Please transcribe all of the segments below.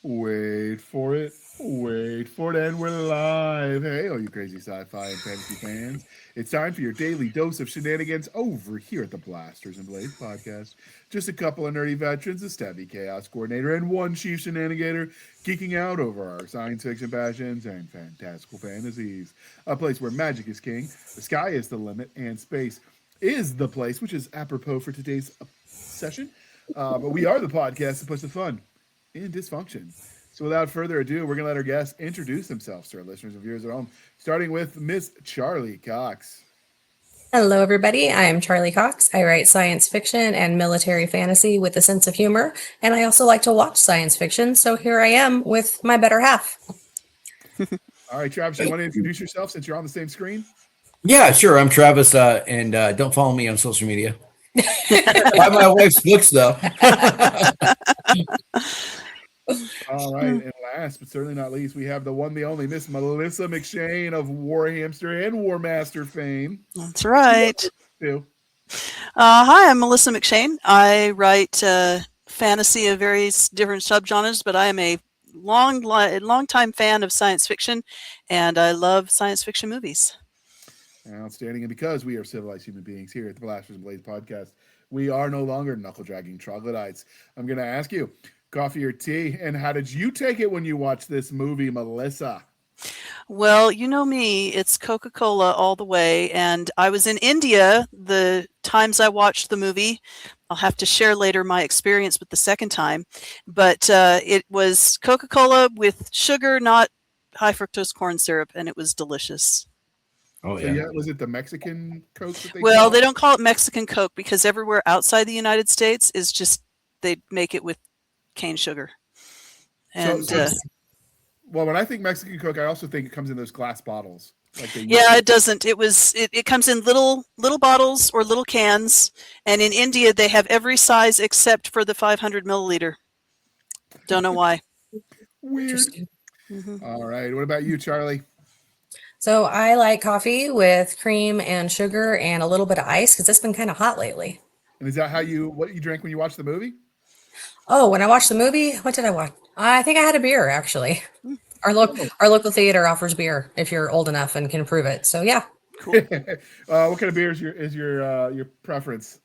Wait for it. Wait for it. And we're live. Hey, all you crazy sci fi and fantasy fans. It's time for your daily dose of shenanigans over here at the Blasters and Blades podcast. Just a couple of nerdy veterans, a stabby chaos coordinator, and one chief shenanigator geeking out over our science fiction passions and fantastical fantasies. A place where magic is king, the sky is the limit, and space is the place, which is apropos for today's session. But we are the podcast that puts the fun in dysfunction. So without further ado, we're going to let our guests introduce themselves to our listeners and viewers at home, starting with Miss Charlie Cox. Hello, everybody. I am Charlie Cox. I write science fiction and military fantasy with a sense of humor, and I also like to watch science fiction. So here I am with my better half. All right, Travis, you want to introduce yourself since you're on the same screen? Yeah, sure. I'm Travis, and don't follow me on social media. Buy my wife's books, though. All right, and last but certainly not least, we have the one, the only Miss Melissa McShane of War Hamster and War Master fame. That's right. Too. Hi, I'm Melissa McShane. I write fantasy of various different subgenres, but I am a long-time fan of science fiction, and I love science fiction movies. Outstanding. And because we are civilized human beings here at the Blasters and Blades podcast, we are no longer knuckle-dragging troglodytes. I'm going to ask you, coffee or tea, and how did you take it when you watched this movie, Melissa? Well, you know me, it's Coca-Cola all the way, and I was in India the times I watched the movie. I'll have to share later my experience with the second time, but it was Coca-Cola with sugar, not high fructose corn syrup, and it was delicious. Oh, So, yeah. was it the Mexican Coke that they Well, call they it? don't call it Mexican Coke because everywhere outside the United States is just they make it with cane sugar. And Well, when I think Mexican Coke, I also think it comes in those glass bottles. Like they yeah, it doesn't. It comes in little bottles or little cans, and in India they have every size except for the 500 milliliter. Don't know why. Weird. Mhm. All right. What about you, Charlie? So I like coffee with cream and sugar and a little bit of ice because it's been kind of hot lately. And is that what you drank when you watched the movie? Oh, when I watched the movie, what did I watch? I think I had a beer actually. Oh. Our local theater offers beer if you're old enough and can prove it. So yeah. Cool. What kind of beer is your preference?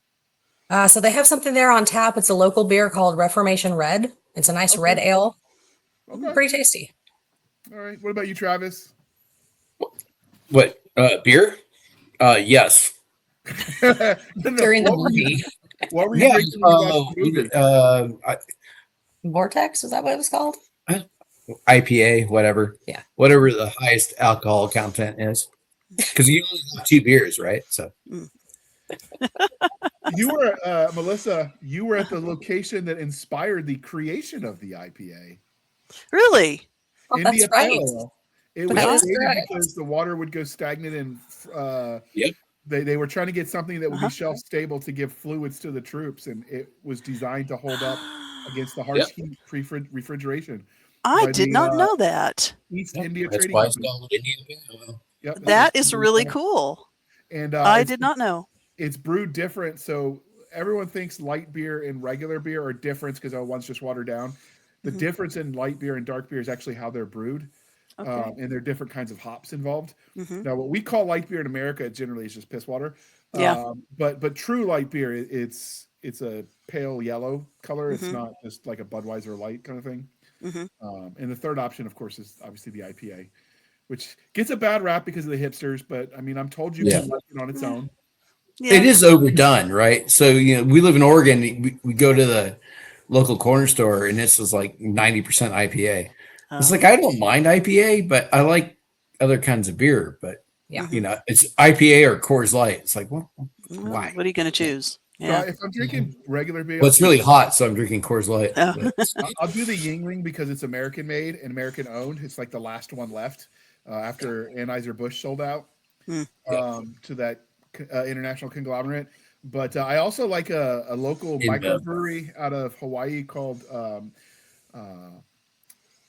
So they have something there on tap. It's a local beer called Reformation Red. It's a nice red ale. Okay. Pretty tasty. All right. What about you, Travis? What? Beer? Yes. No, During the movie. What were you drinking when you watched the movie? Vortex, is that what it was called? IPA, whatever. Yeah. Whatever the highest alcohol content is. Because you only have 2 beers, right? So You were Melissa. You were at the location that inspired the creation of the IPA. Really? Oh, that's India right. Pale Ale. It was That is created correct. because the water would go stagnant, and Yep. they were trying to get something that would Uh-huh. be shelf stable to give fluids to the troops, and it was designed to hold up against the harsh heat refrigeration. I by did the, not know that. East Yep, India that's Trading why it's Company. called Indian Pale Ale. Yep, That is really cool. And I did not know. it's brewed different. So everyone thinks light beer and regular beer are different because one's just watered down. The Mhm. difference in light beer and dark beer is actually how they're brewed, Okay. and there are different kinds of hops involved. Mhm. Now, what we call light beer in America generally is just piss water. Yeah. But true light beer, it's a pale yellow color. It's Mhm. not just like a Budweiser light kind of thing. Mhm. And the third option, of course, is obviously the IPA, which gets a bad rap because of the hipsters. But I mean, I'm told you Yeah. can like it on its own. Yeah. It is overdone, right? So, we live in Oregon. We go to the local corner store, and this is like 90% IPA. It's like, I don't mind IPA, but I like other kinds of beer. But, Yeah. it's IPA or Coors Light. It's like, well, why? What are you going to choose? So Yeah. if I'm drinking regular beer, Well, it's really hot, so I'm drinking Coors Light. Oh. But- I'll do the Yingling because it's American made and American owned. It's like the last one left after Anheuser-Busch sold out Mm. to that international conglomerate. But I also like a local InBev. microbrewery out of Hawaii called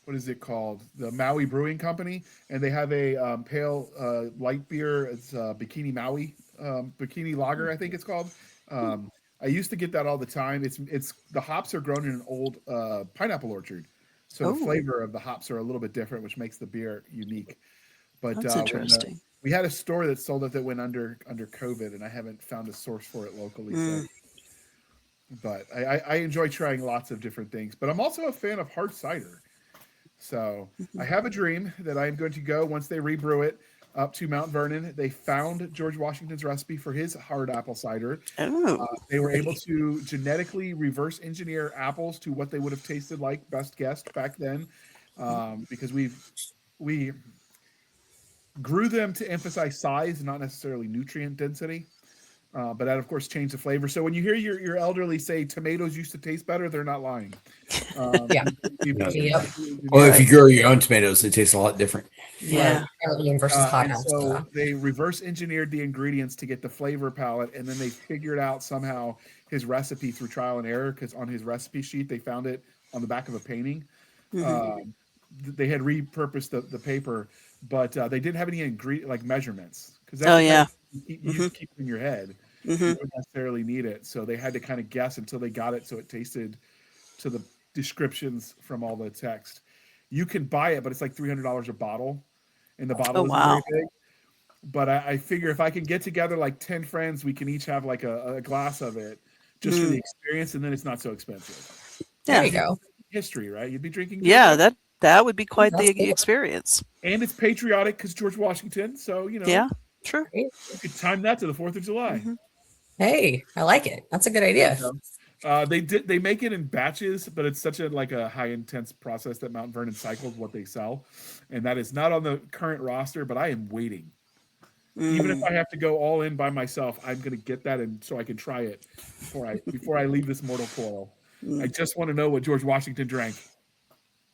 what is it called? The Maui Brewing Company, and they have a pale light beer. It's Bikini Maui, Bikini Lager, I think it's called. I used to get that all the time. It's the hops are grown in an old pineapple orchard, So the Oh, flavor of the hops are a little bit different, which makes the beer unique. But that's interesting. we had a store that sold it that went under COVID, and I haven't found a source for it locally. So, but I enjoy trying lots of different things. But I'm also a fan of hard cider. So I have a dream that I'm going to go once they rebrew it up to Mount Vernon. They found George Washington's recipe for his hard apple cider. Oh, They were able to genetically reverse engineer apples to what they would have tasted like, best guessed back then, because we grew them to emphasize size, not necessarily nutrient density. But that, of course, changed the flavor. So when you hear your elderly say tomatoes used to taste better, they're not lying. Yeah. Yep. Well, if you grow your own tomatoes, they taste a lot different. yeah. Right. Versus And hothouse. so they reverse engineered the ingredients to get the flavor palette, and then they figured out somehow his recipe through trial and error, because on his recipe sheet they found it on the back of a painting. They had repurposed the paper, but they didn't have any ingredient like measurements, because Oh, yeah. you just keep it in your head. You don't necessarily need it, so they had to kind of guess until they got it so it tasted to the descriptions from all the text. You can buy it, but it's like $300 a bottle, and the bottle isn't wow. very big. But I figure if I can get together like 10 friends, we can each have like a glass of it just for the experience, and then it's not so expensive. There you go. History, right? You'd be drinking. Yeah, that would be quite That's the cool. experience. And it's patriotic because George Washington. So, Yeah, sure. you could time that to the 4th of July. Hey, I like it. That's a good idea. They make it in batches, but it's such a high intense process that Mount Vernon cycles what they sell, and that is not on the current roster. But I am waiting. Even if I have to go all in by myself, I'm going to get that, and so I can try it before I leave this mortal coil. I just want to know what George Washington drank.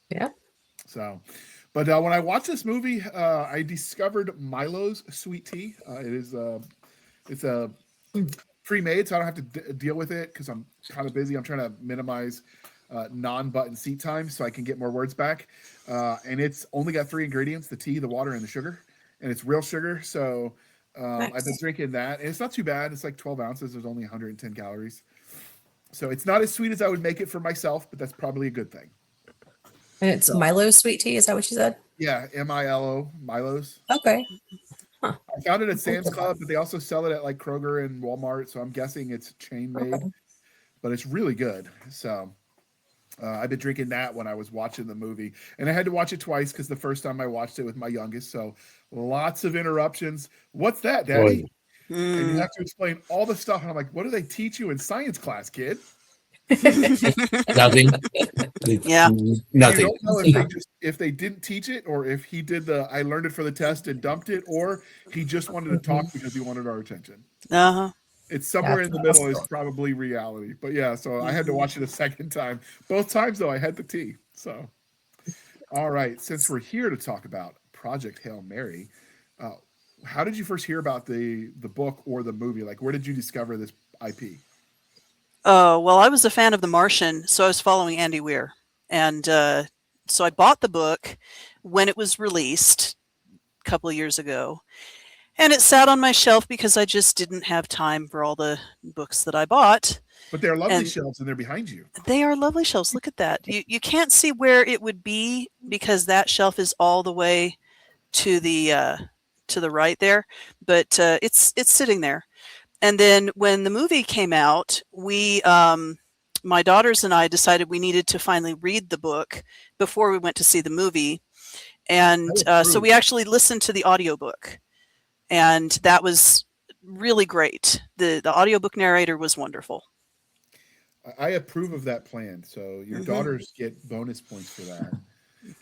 Yeah. So, but when I watched this movie, I discovered Milo's sweet tea. It's a pre-made, so I don't have to deal with it because I'm kind of busy. I'm trying to minimize non-button seat time so I can get more words back. And it's only got 3 ingredients: the tea, the water, and the sugar. And it's real sugar. So Nice. I've been drinking that, and it's not too bad. It's like 12 ounces. There's only 110 calories. So it's not as sweet as I would make it for myself, but that's probably a good thing. And it's Milo's sweet tea. Is that what you said? Yeah, Milo, Milo's. Okay. I found it at Sam's Club, but they also sell it at like Kroger and Walmart. So I'm guessing it's chain made, but it's really good. So I've been drinking that when I was watching the movie, and I had to watch it twice because the first time I watched it with my youngest. So lots of interruptions. What's that, Daddy? And you have to explain all the stuff. And I'm like, what do they teach you in science class, kid? Nothing. Yeah. Nothing. You don't know if they didn't teach it, or if he did I learned it for the test and dumped it, or he just wanted to talk because he wanted our attention. It's somewhere in the middle is probably reality. But yeah, so I had to watch it a second time. Both times though, I had the tea. So all right, since we're here to talk about Project Hail Mary, how did you first hear about the book or the movie? Like, where did you discover this IP? Oh, well, I was a fan of The Martian, so I was following Andy Weir. And so I bought the book when it was released a couple of years ago. And it sat on my shelf because I just didn't have time for all the books that I bought. But they're lovely shelves, and they're behind you. They are lovely shelves. Look at that. You can't see where it would be because that shelf is all the way to the right there. But it's sitting there. And then when the movie came out, we, my daughters and I decided we needed to finally read the book before we went to see the movie. And so we actually listened to the audiobook, and that was really great. The audiobook narrator was wonderful. I approve of that plan. So your daughters get bonus points for that.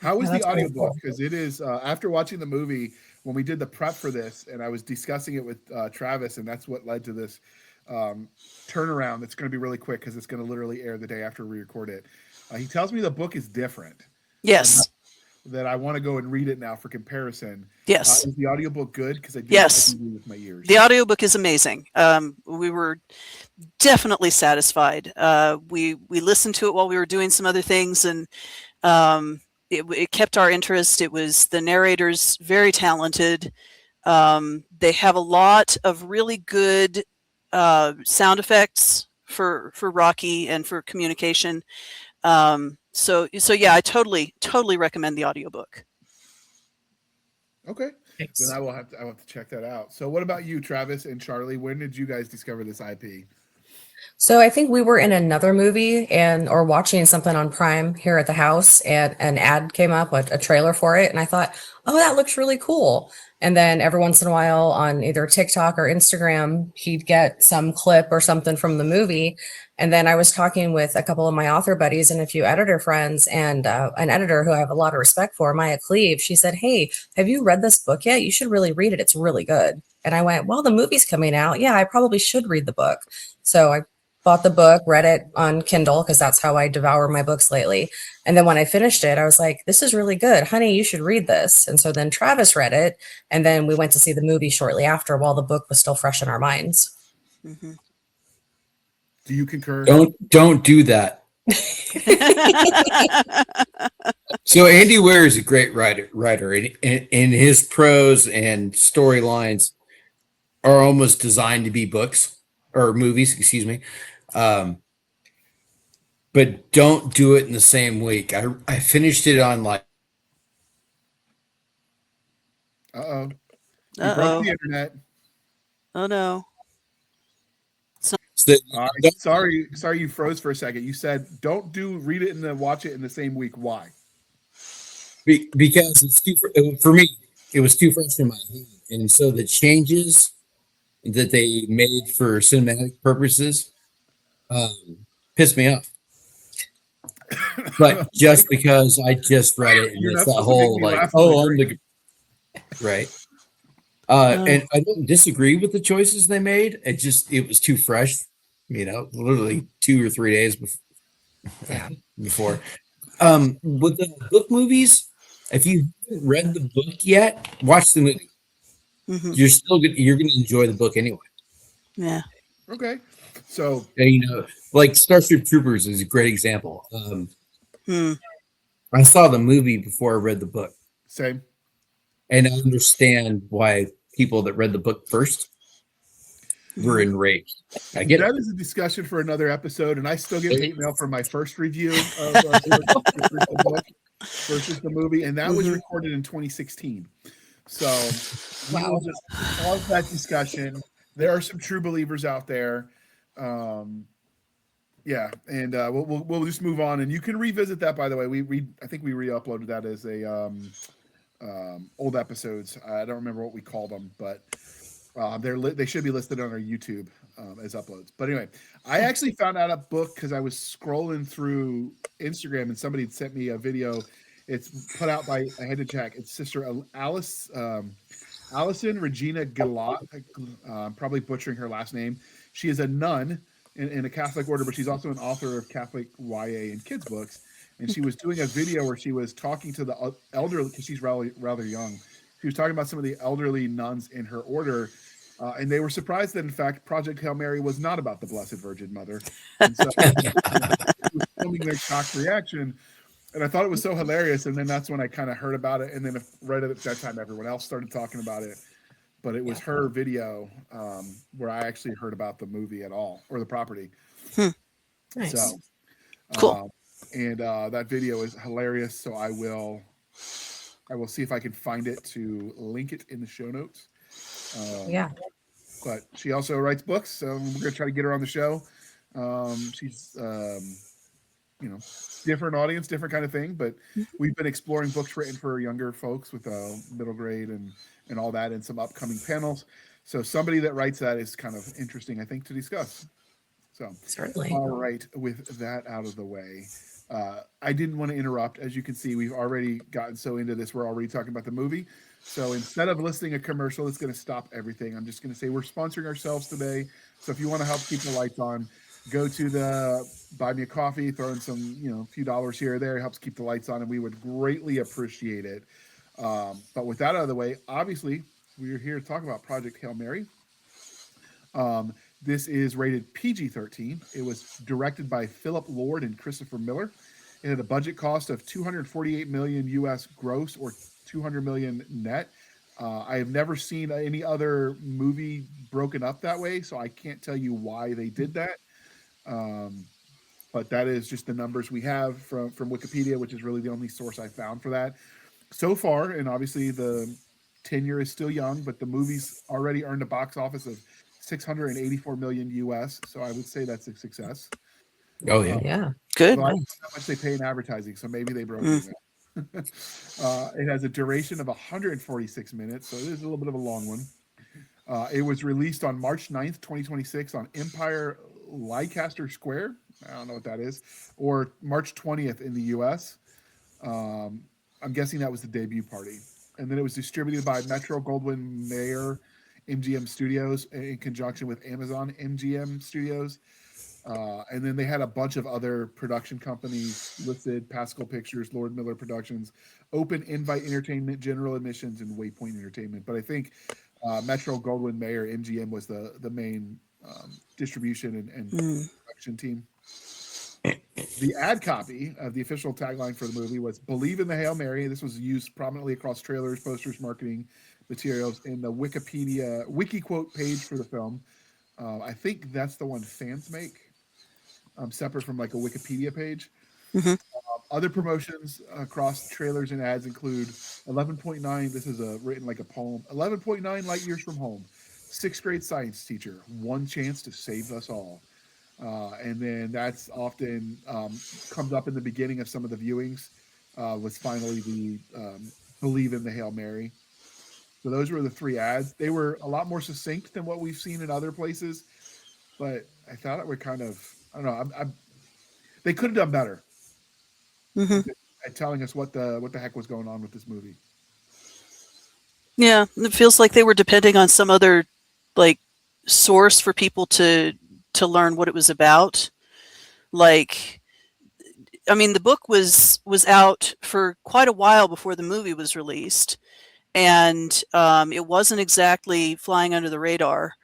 How was the audiobook? Because it is, after watching the movie, when we did the prep for this, and I was discussing it with Travis, and that's what led to this turnaround that's going to be really quick because it's going to literally air the day after we record it. He tells me the book is different. Yes. That I want to go and read it now for comparison. Yes. Is the audiobook good? Because I do with my ears. The audiobook is amazing. We were definitely satisfied. We listened to it while we were doing some other things, and it kept our interest. It was, the narrator's very talented. They have a lot of really good sound effects for Rocky and for communication. So yeah, I totally recommend the audiobook. Okay. Then I will have to check that out. So what about you, Travis and Charlie? When did you guys discover this IP? So I think we were in another movie or watching something on Prime here at the house, and an ad came up, a trailer for it, and I thought, oh, that looks really cool. And then every once in a while on either TikTok or Instagram, he'd get some clip or something from the movie. And then I was talking with a couple of my author buddies and a few editor friends, and an editor who I have a lot of respect for, Maya Cleave. She said, "Hey, have you read this book yet? You should really read it. It's really good." And I went, "Well, the movie's coming out. Yeah, I probably should read the book." So I bought the book, read it on Kindle because that's how I devour my books lately. And then when I finished it, I was like, "This is really good. Honey, you should read this." And so then Travis read it. And then we went to see the movie shortly after while the book was still fresh in our minds. Mm-hmm. Do you concur? Don't do that. So Andy Weir is a great writer, and his prose and storylines are almost designed to be books or movies, excuse me. But don't do it in the same week. I finished it on like. Uh-oh. You broke the internet. Oh no. So, Sorry you froze for a second. You said read it and watch it in the same week. Why? Because it's for me, it was too fresh in my head. And so the changes that they made for cinematic purposes pissed me off. But just because I just read it and it's that whole like, oh, I'm the right. And I don't disagree with the choices they made. It was too fresh, literally 2 or 3 days before. With the book movies, if you haven't read the book yet, watch the movie. Mm-hmm. You're going to enjoy the book anyway. Yeah. Okay. So like Starship Troopers is a great example. I saw the movie before I read the book. Same. And I understand why people that read the book first were enraged. I get that is a discussion for another episode, and I still get hate mail for my first review of the book versus the movie, and that was recorded in 2016. So we'll just pause that discussion. There are some true believers out there. Yeah, and we'll just move on, and you can revisit that. By the way, I think we re-uploaded that as a old episodes. I don't remember what we called them, but they should be listed on our YouTube as uploads. But anyway, I actually found out a book because I was scrolling through Instagram and somebody had sent me a video. It's put out by, I had to check, it's Sister Allison Regina Galat. I'm probably butchering her last name. She is a nun in a Catholic order, but she's also an author of Catholic YA and kids books. And she was doing a video where she was talking to the elderly, because she's rather young. She was talking about some of the elderly nuns in her order, and they were surprised that, in fact, Project Hail Mary was not about the Blessed Virgin Mother. And so was filming their shocked reaction, and I thought it was so hilarious. And then that's when I kind of heard about it, and then right at that time, everyone else started talking about it. But it was her video where I actually heard about the movie at all, or the property. Nice. So, cool. And that video is hilarious. So I will see if I can find it to link it in the show notes. But she also writes books, so we're gonna try to get her on the show. She's different audience, different kind of thing. But we've been exploring books written for younger folks with middle grade and all that, and some upcoming panels. So somebody that writes that is kind of interesting, I think, to discuss. So certainly. All right, with that out of the way, I didn't want to interrupt. As you can see, we've already gotten so into this, we're already talking about the movie. So instead of listing a commercial, it's going to stop everything. I'm just going to say we're sponsoring ourselves today. So if you want to help keep the lights on, go to the buy me a coffee, throw in some, few dollars here or there. It helps keep the lights on, and we would greatly appreciate it. But with that out of the way, obviously, we're here to talk about Project Hail Mary. This is rated PG-13. It was directed by Philip Lord and Christopher Miller. It had a budget cost of $248 million US gross, or $200 million net. I have never seen any other movie broken up that way, so I can't tell you why they did that. but that is just the numbers we have from Wikipedia, which is really the only source I found for that so far. And obviously the tenure is still young, but the movie's already earned a box office of 684 million US. So I would say that's a success. Oh yeah. Yeah. Good. Well, I don't Nice. know how much they pay in advertising, so maybe they broke Mm. even. It has a duration of 146 minutes, so it is a little bit of a long one. It was released on March 9th, 2026 on Empire Leicester Square. I don't know what that is. Or March 20th in the US. I'm guessing that was the debut party. And then it was distributed by Metro Goldwyn Mayer MGM Studios in conjunction with Amazon MGM Studios. And then they had a bunch of other production companies listed: Pascal Pictures, Lord Miller Productions, Open Invite Entertainment, General Admissions, and Waypoint Entertainment. But I think Metro Goldwyn Mayer MGM was the main distribution and production team. The ad copy of the official tagline for the movie was "Believe in the Hail Mary." This was used prominently across trailers, posters, marketing materials, in the Wikipedia wiki quote page for the film. I think that's the one fans make, separate from like a Wikipedia page. Mhm. Other promotions across trailers and ads include 11.9. This is written like a poem. 11.9 light years from home. Sixth grade science teacher. One chance to save us all. And then that's often comes up in the beginning of some of the viewings. Was finally the Believe in the Hail Mary. So those were the three ads. They were a lot more succinct than what we've seen in other places, but I thought it would kind of, I don't know. They could have done better Mhm. at telling us what the heck was going on with this movie. Yeah, it feels like they were depending on some other like source for people to learn what it was about. Like, I mean, the book was out for quite a while before the movie was released, and it wasn't exactly flying under the radar.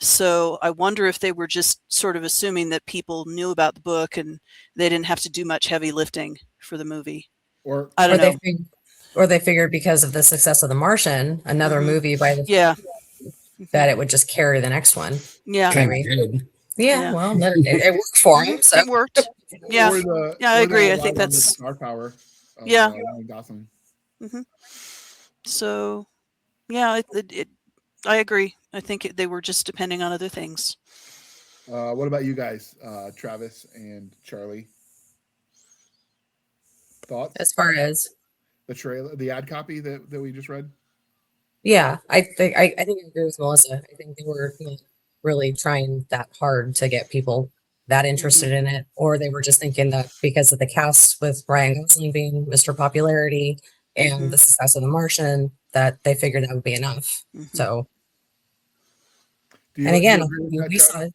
So I wonder if they were just sort of assuming that people knew about the book and they didn't have to do much heavy lifting for the movie. Or I don't know. Or they figured because of the success of The Martian, another Mhm. movie by the Yeah. that it would just carry the next one. Yeah. Kind Maybe. of did. Yeah. Yeah. Well, it worked for him. So It worked. Yeah. or the Yeah, I or agree. the I think arrival of the that's star power of yeah. Ryan Gosling. So yeah, I agree. I think they were just depending on other things. What about you guys, Travis and Charlie? Thoughts? as far as The trailer, the ad copy that we just read. yeah, I think I agree with Melissa. I think they were not really trying that hard to get people that interested in it, or they were just thinking that because of the cast with Ryan Gosling being Mr. Popularity and the success of The Martian, that they figured that would be enough. So, Do you and again, agree with that, we saw Travis?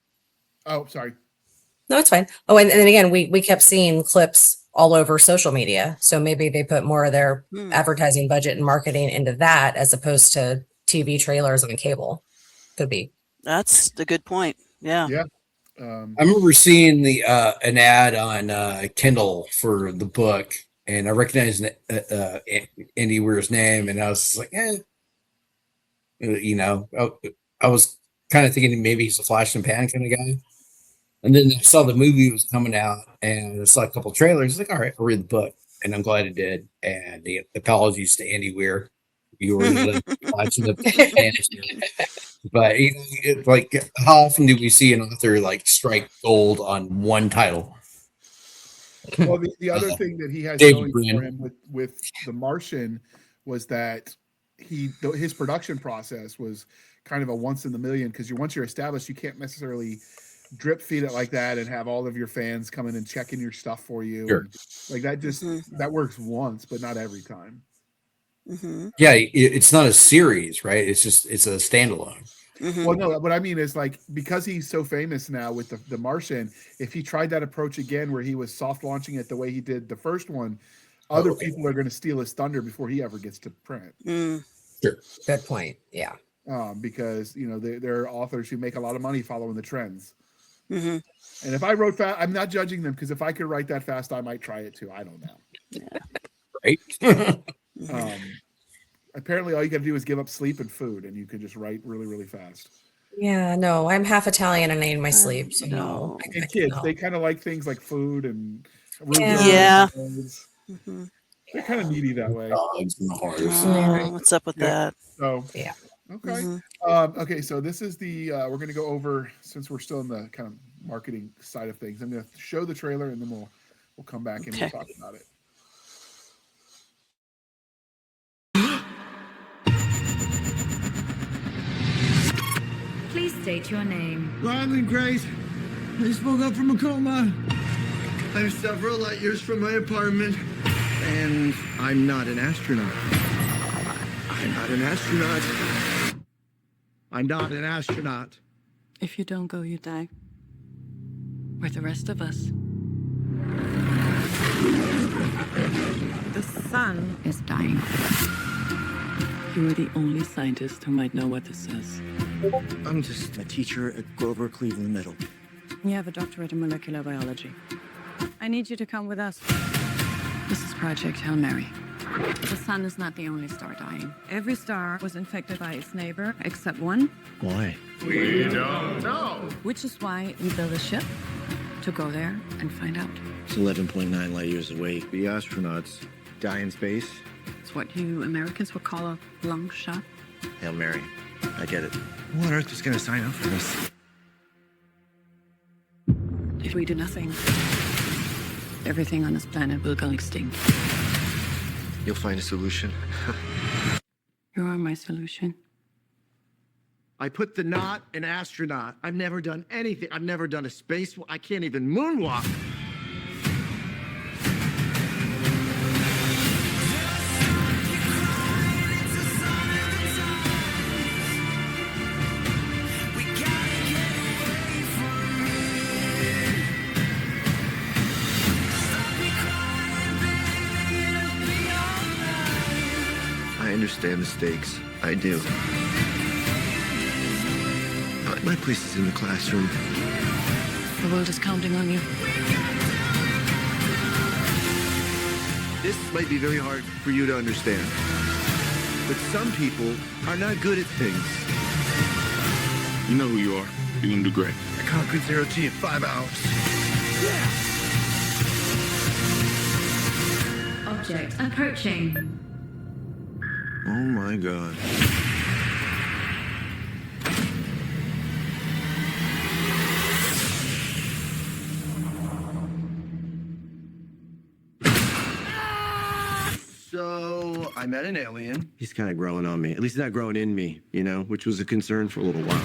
Oh, sorry. no, it's fine. Oh, and then again, we kept seeing clips all over social media. So maybe they put more of their advertising budget and marketing into that as opposed to TV trailers on cable. Could be. That's a good point. Yeah. Yeah. I remember seeing the an ad on Kindle for the book, and I recognized Andy Weir's name, and I was like, you know, I was kind of thinking maybe he's a flash and pan kind of guy. And then I saw the movie was coming out, and I saw a couple trailers. Like, all right, I'll read the book, and I'm glad I did. And the apologies to Andy Weir, you were watching the but you know, like, how often do we see an author like strike gold on one title? Well, the other thing that he has David going for Brin. him with The Martian was that his production process was kind of a once in the million, because once you're established, you can't necessarily drip feed it like that and have all of your fans coming and checking your stuff for you. Sure. And like that just that works once, but not every time. Yeah, it's not a series, right? It's a standalone. Well, no, what I mean is, like, because he's so famous now with the Martian, if he tried that approach again where he was soft launching it the way he did the first one, other people are going to steal his thunder before he ever gets to print. Sure. Good point. Yeah. Because there are authors who make a lot of money following the trends. And if I wrote fast, I'm not judging them, because if I could write that fast, I might try it too. I don't know. Right. Apparently, all you got to do is give up sleep and food, and you can just write really, really fast. Yeah, no, I'm half Italian and I need my sleep, so no. No. I And kids, no. they kind of like things like food and Yeah. Rubio. Hmm. They're kind of needy that way. Dogs and the horse. Oh, what's up with Yeah. that? So Yeah. okay. Mhm. Okay, so this is the we're gonna go over, since we're still in the kind of marketing side of things. I'm gonna show the trailer and then we'll come back and we'll Okay. talk about it. Please state your name. Ryland Grace. I just woke up from a coma. I'm several light years from my apartment, and I'm not an astronaut. I'm not an astronaut. I'm not an astronaut. If you don't go, you die. With the rest of us. The sun is dying. You are the only scientist who might know what this says. I'm just a teacher at Grover Cleveland Middle. You have a doctorate in molecular biology. I need you to come with us. This is Project Hail Mary. The sun is not the only star dying. Every star was infected by its neighbor, except one. Why? We don't know. Which is why we built a ship to go there and find out. It's 11.9 light years away. The astronauts die in space. It's what you Americans would call a long shot. Hail Mary. I get it. Who on earth is going to sign up for this? If we do nothing, everything on this planet will go extinct. You'll find a solution. You are my solution. I put the not an astronaut. I've never done anything. I've never done a space. I can't even moonwalk. I understand the stakes. I do. My place is in the classroom. The world is counting on you. This might be very hard for you to understand. But some people are not good at things. You know who you are. You're gonna do great. I conquered zero G in 5 hours. Object approaching. Oh my God. So I met an alien. He's kind of growing on me. At least not growing in me, you know, which was a concern for a little while.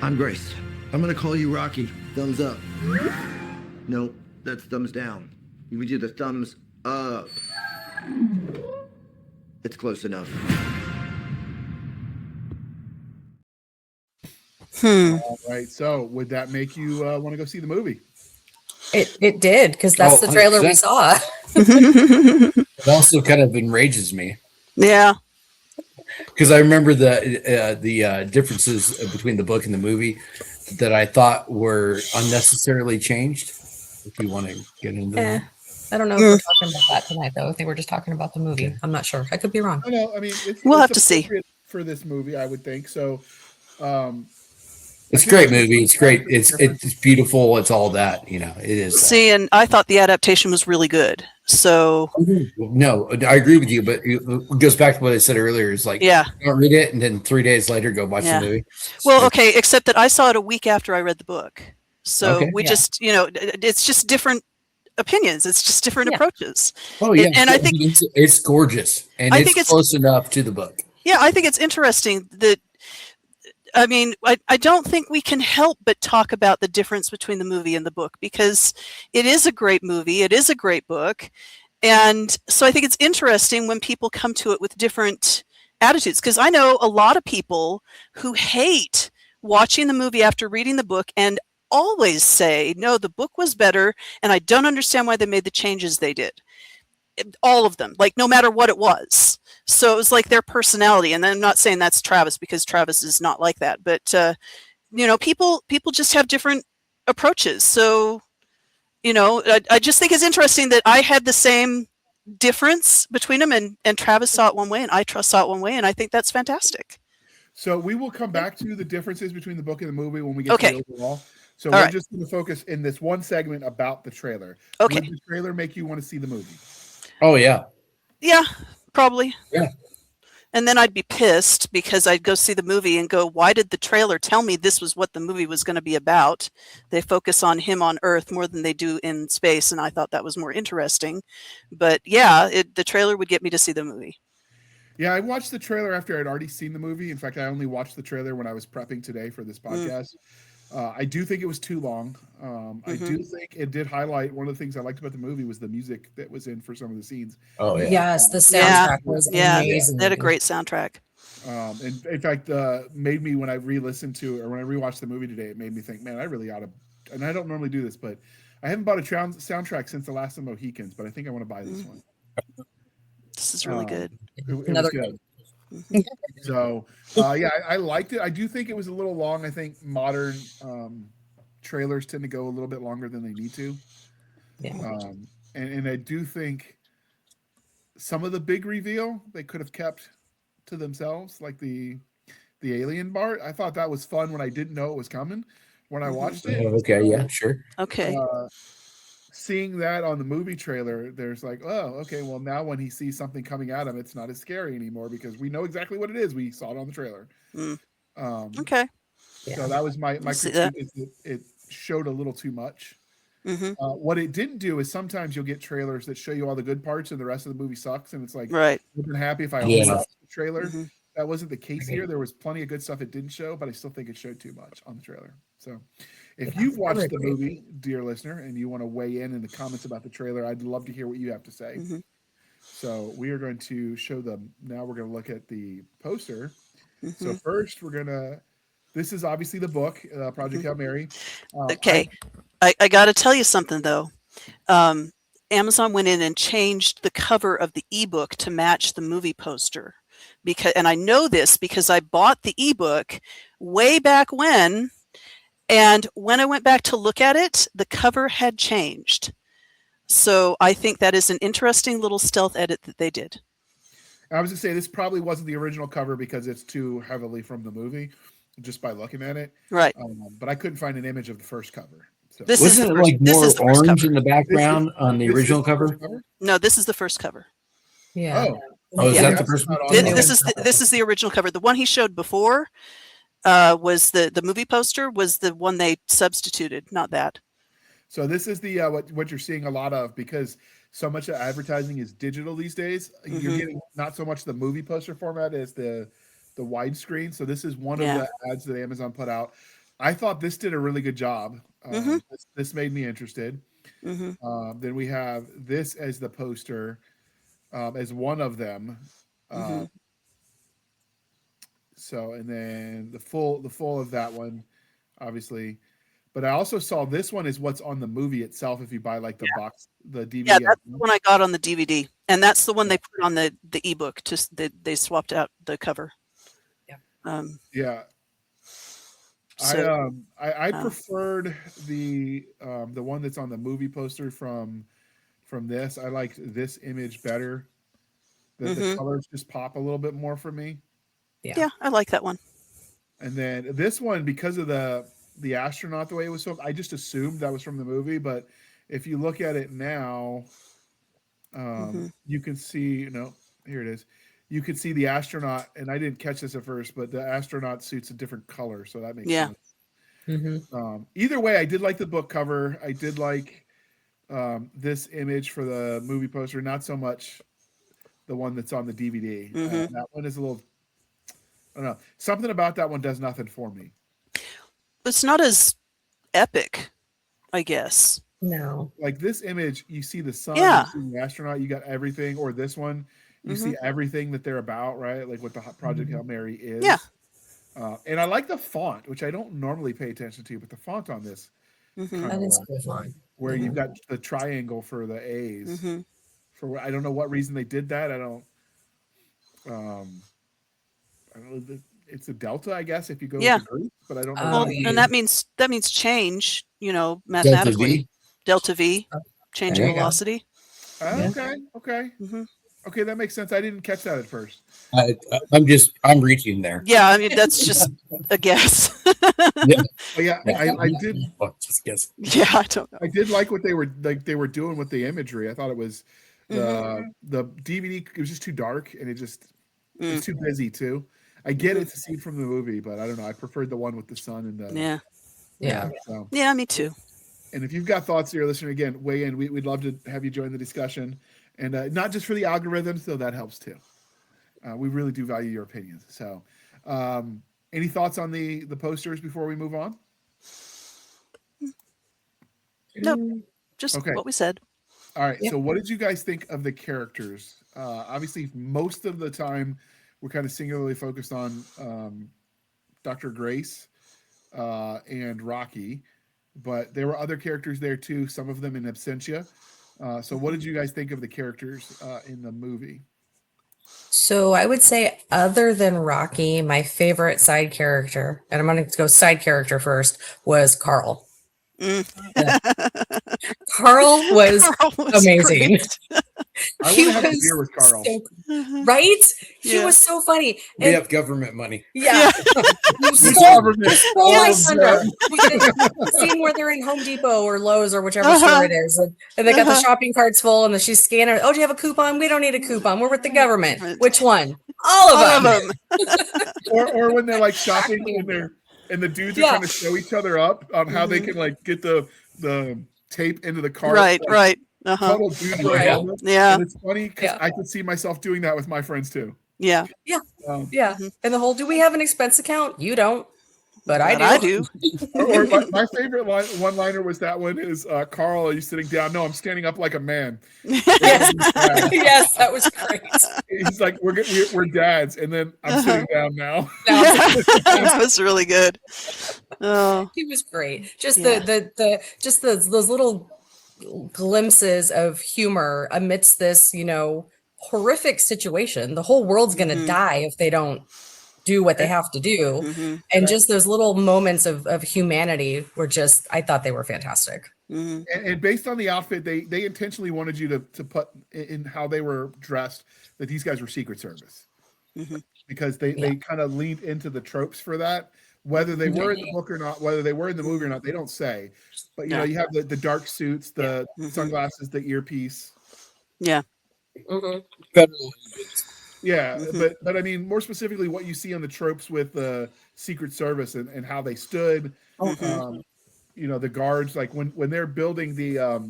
I'm Grace. I'm gonna call you Rocky. Thumbs up. No, that's thumbs down. You would do the thumbs up. It's close enough. All right. So would that make you want to go see the movie? It did, because that's Oh, the trailer we 100%. saw. It also kind of enrages me Yeah. because I remember the differences between the book and the movie that I thought were unnecessarily changed. If you want to get into Eh, that. I don't know if we're talking about that tonight, though. I think we're just talking about the movie. I'm not sure. I could be wrong. I know. I mean, We'll have it's to see. appropriate for this movie, I would think. So, It's a great movie. It's great. It's beautiful. It's all that, you know, it is. See, and I thought the adaptation was really good. So, No, I agree with you, but it goes back to what I said earlier. It's like, yeah. don't read it and then 3 days later go watch Yeah. the movie. Well, okay, except that I saw it a week after I read the book. So Okay. we Yeah. just, it's just different opinions. It's just different Yeah. approaches. Oh yeah, And I think- it's gorgeous and I it's think it's- close enough to the book. Yeah, I think it's interesting that, I mean, I don't think we can help but talk about the difference between the movie and the book, because it is a great movie. It is a great book. And so I think it's interesting when people come to it with different attitudes, because I know a lot of people who hate watching the movie after reading the book and always say, no, the book was better, and I don't understand why they made the changes they did. All of them, like no matter what it was. So it was like their personality. And I'm not saying that's Travis, because Travis is not like that. But people just have different approaches. So I just think it's interesting that I had the same difference between them, and Travis saw it one way and I saw it one way, and I think that's fantastic. So we will come back to the differences between the book and the movie when we get Okay. to the overall. So All we're right. just going to focus in this one segment about the trailer. Okay. Would the trailer make you want to see the movie? Oh yeah. Yeah, probably. Yeah. And then I'd be pissed because I'd go see the movie and go, why did the trailer tell me this was what the movie was going to be about? They focus on him on Earth more than they do in space, and I thought that was more interesting. But yeah, the trailer would get me to see the movie. Yeah, I watched the trailer after I'd already seen the movie. In fact, I only watched the trailer when I was prepping today for this podcast. I do think it was too long. I do think it did highlight one of the things I liked about the movie was the music that was in for some of the scenes. Oh yeah. Yes, the Yeah. soundtrack was Yeah, amazing. they had a great soundtrack. And in fact, made me, when I re-listened to or when I rewatched the movie today, it made me think, man, I really ought to. And I don't normally do this, but I haven't bought a soundtrack since The Last of the Mohicans, but I think I want to buy this one. This is really good. It was Another good. So yeah, I liked it. I do think it was a little long. I think modern trailers tend to go a little bit longer than they need to. Yeah. And I do think some of the big reveal they could have kept to themselves, like the alien part. I thought that was fun when I didn't know it was coming when I watched it. Okay. Yeah. Sure. Okay. Seeing that on the movie trailer, there's like, oh, okay, well now when he sees something coming at him, it's not as scary anymore because we know exactly what it is. We saw it on the trailer. Okay. So that was my critique. Is that it showed a little too much. What it didn't do is sometimes you'll get trailers that show you all the good parts and the rest of the movie sucks, and it's like, Right. I've been happy if I only watched the trailer. That wasn't the case here. There was plenty of good stuff it didn't show, but I still think it showed too much on the trailer. So if you've watched the movie, dear listener, and you want to weigh in the comments about the trailer, I'd love to hear what you have to say. So we are going to show them. Now we're going to look at the poster. So first this is obviously the book, Project Hail Mary. Okay. I got to tell you something though. Amazon went in and changed the cover of the ebook to match the movie poster. And I know this because I bought the ebook way back when, and when I went back to look at it, the cover had changed. So I think that is an interesting little stealth edit that they did. I was going to say this probably wasn't the original cover because it's too heavily from the movie, just by looking at it. Right. But I couldn't find an image of the first cover. So. Wasn't it like more orange in the background on the original cover? No, this is the first cover. Yeah. Oh, is that the first one? This is the original cover. The one he showed before was the movie poster was the one they substituted, not that. So this is the what you're seeing a lot of because so much of advertising is digital these days. You're getting not so much the movie poster format as the widescreen. So this is one of the ads that Amazon put out. I thought this did a really good job. This made me interested. Then we have this as the poster. As one of them. So, and then the full of that one, obviously. But I also saw this one is what's on the movie itself. If you buy like the box, the DVD. Yeah, that's the one I got on the DVD, and that's the one they put on the ebook. Just they swapped out the cover. Yeah. So, I preferred the one that's on the movie poster from this. I liked this image better. The colors just pop a little bit more for me. Yeah, I like that one. And then this one, because of the astronaut, the way it was filmed, I just assumed that was from the movie. But if you look at it now, you can see, here it is. You can see the astronaut, and I didn't catch this at first, but the astronaut suit's a different color, so that makes sense. Either way, I did like the book cover. I did like this image for the movie poster, not so much the one that's on the DVD. That one is a little, I don't know. Something about that one does nothing for me. It's not as epic, I guess. No. Like this image, you see the sun, Yeah. you see the astronaut, you got everything. Or this one, you see everything that they're about, right? Like what the Project Hail Mary is. Yeah. And I like the font, which I don't normally pay attention to, but the font on this, That is cool fun. where you've got the triangle for the A's. For I don't know what reason they did that. I don't know. It's a delta, I guess, if you go to Greek, but I don't know. Well, and that means change, mathematically. delta V, change in There you go. velocity. Okay. Mhm. Okay, that makes sense. I didn't catch that at first. I'm reaching there. Yeah, I mean that's just a guess. Yeah. But yeah, I did. Well, just guess. Yeah, I don't know. I did like what they were doing with the imagery. I thought it was Mm-hmm. the DVD. It was just too dark, and it's Mm. too busy too. I get it's a scene from the movie, but I don't know. I preferred the one with the sun and the Yeah, So, yeah, me too. and if you've got thoughts here, listener, again, weigh in. We'd love to have you join the discussion, and not just for the algorithms, though that helps too. We really do value your opinions. So, any thoughts on the posters before we move on? Nope, just Okay. what we said. All right. Yep. So, what did you guys think of the characters? Obviously, most of the time, we're kind of singularly focused on Dr. Grace and Rocky, but there were other characters there too. Some of them in absentia. So, what did you guys think of the characters in the movie? So I would say, other than Rocky, my favorite side character, and I'm going to go side character first, was Carl. Mm. Carl was Carl was amazing. great. I He want to have a was beer with Carl. so- right? He Yeah. was so funny. We And have government money. yeah, he The stole government. stole my Yes. thunder. The scene where they're in Home Depot or Lowe's or whichever store it is, and they got the shopping carts full, and she's scanning. Oh, do you have a coupon? We don't need a coupon. We're with the government. Which one? All of them. Or when they're like shopping and the dudes are Yeah. trying to show each other up on how they can like get the tape into the cart. Right, like, right. Uh-huh. Total dude Right. moment. Yeah, And it's funny because Yeah. I could see myself doing that with my friends too. yeah. Um, Yeah. And the whole, do we have an expense account? You don't, but I But do. or my favorite one-liner was that one is Carl, are you sitting down? No, I'm standing up like a man. Yes. Yes, that was great. He's like, we're dads, and then I'm sitting down now. That was really good. Oh, He was great. Just Yeah. those little glimpses of humor amidst this, horrific situation. The whole world's going to Mhm. die if they don't do what they have to do. mhm, And just those little moments of humanity were just, I thought they were fantastic. mhm. And based on the outfit, they intentionally wanted you to put in how they were dressed that these guys were Secret Service, Mhm. because they kind of leaned into the tropes for that. Whether they were in the book or not, whether they were in the movie or not, they don't say. But Yeah. you have the dark suits, the Mhm. sunglasses, the earpiece. Yeah. Federal. Yeah, Mhm. but I mean more specifically what you see on the tropes with the Secret Service and how they stood. Mhm. The guards, like when they're building the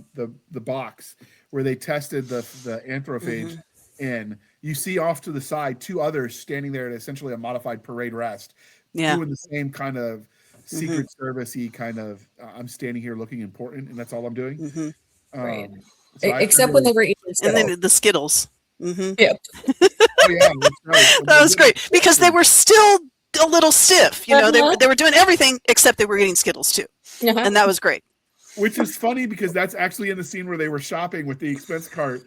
box where they tested the anthrophage in, you see off to the side two others standing there at essentially a modified parade rest, Yeah. doing the same kind of Secret Service-y kind of I'm standing here looking important and that's all I'm doing. Mhm. Right. So I Except when really- they were eating And Skittles. then the Skittles. Mhm. Yep. oh yeah, that's right. That was great because they were still a little stiff. They Uh-huh. were doing everything except they were eating Skittles too, Uh-huh. and that was great. Which is funny because that's actually in the scene where they were shopping with the expense cart.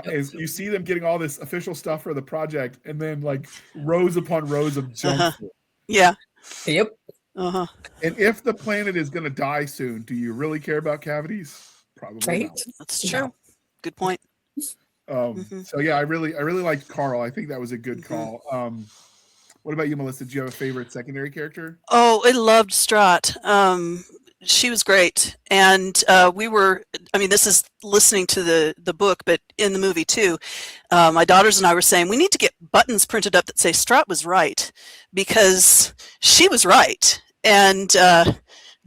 Is you see them getting all this official stuff for the project, and then like rows upon rows of junk. Uh-huh. Yeah. Yep. Uh-huh. And if the planet is going to die soon, do you really care about cavities? Probably Right. not. That's true. Good point. So yeah, I really liked Carl. I think that was a good call. What about you, Melissa? Do you have a favorite secondary character? Oh, I loved Strat. She was great. And this is listening to the book, but in the movie too, my daughters and I were saying, we need to get buttons printed up that say Strat was right, because she was right. And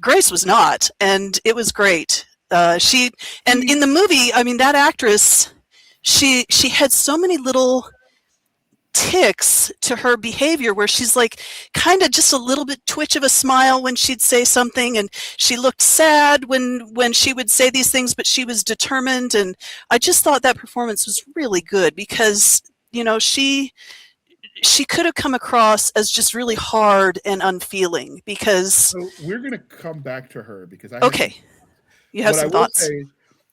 Grace was not. And it was great. And in the movie, that actress, she had so many little ticks to her behavior where she's like kind of just a little bit twitch of a smile when she'd say something, and she looked sad when she would say these things, but she was determined. And I just thought that performance was really good because she could have come across as just really hard and unfeeling because So we're going to come back to her because I okay, you have what some I will thoughts. say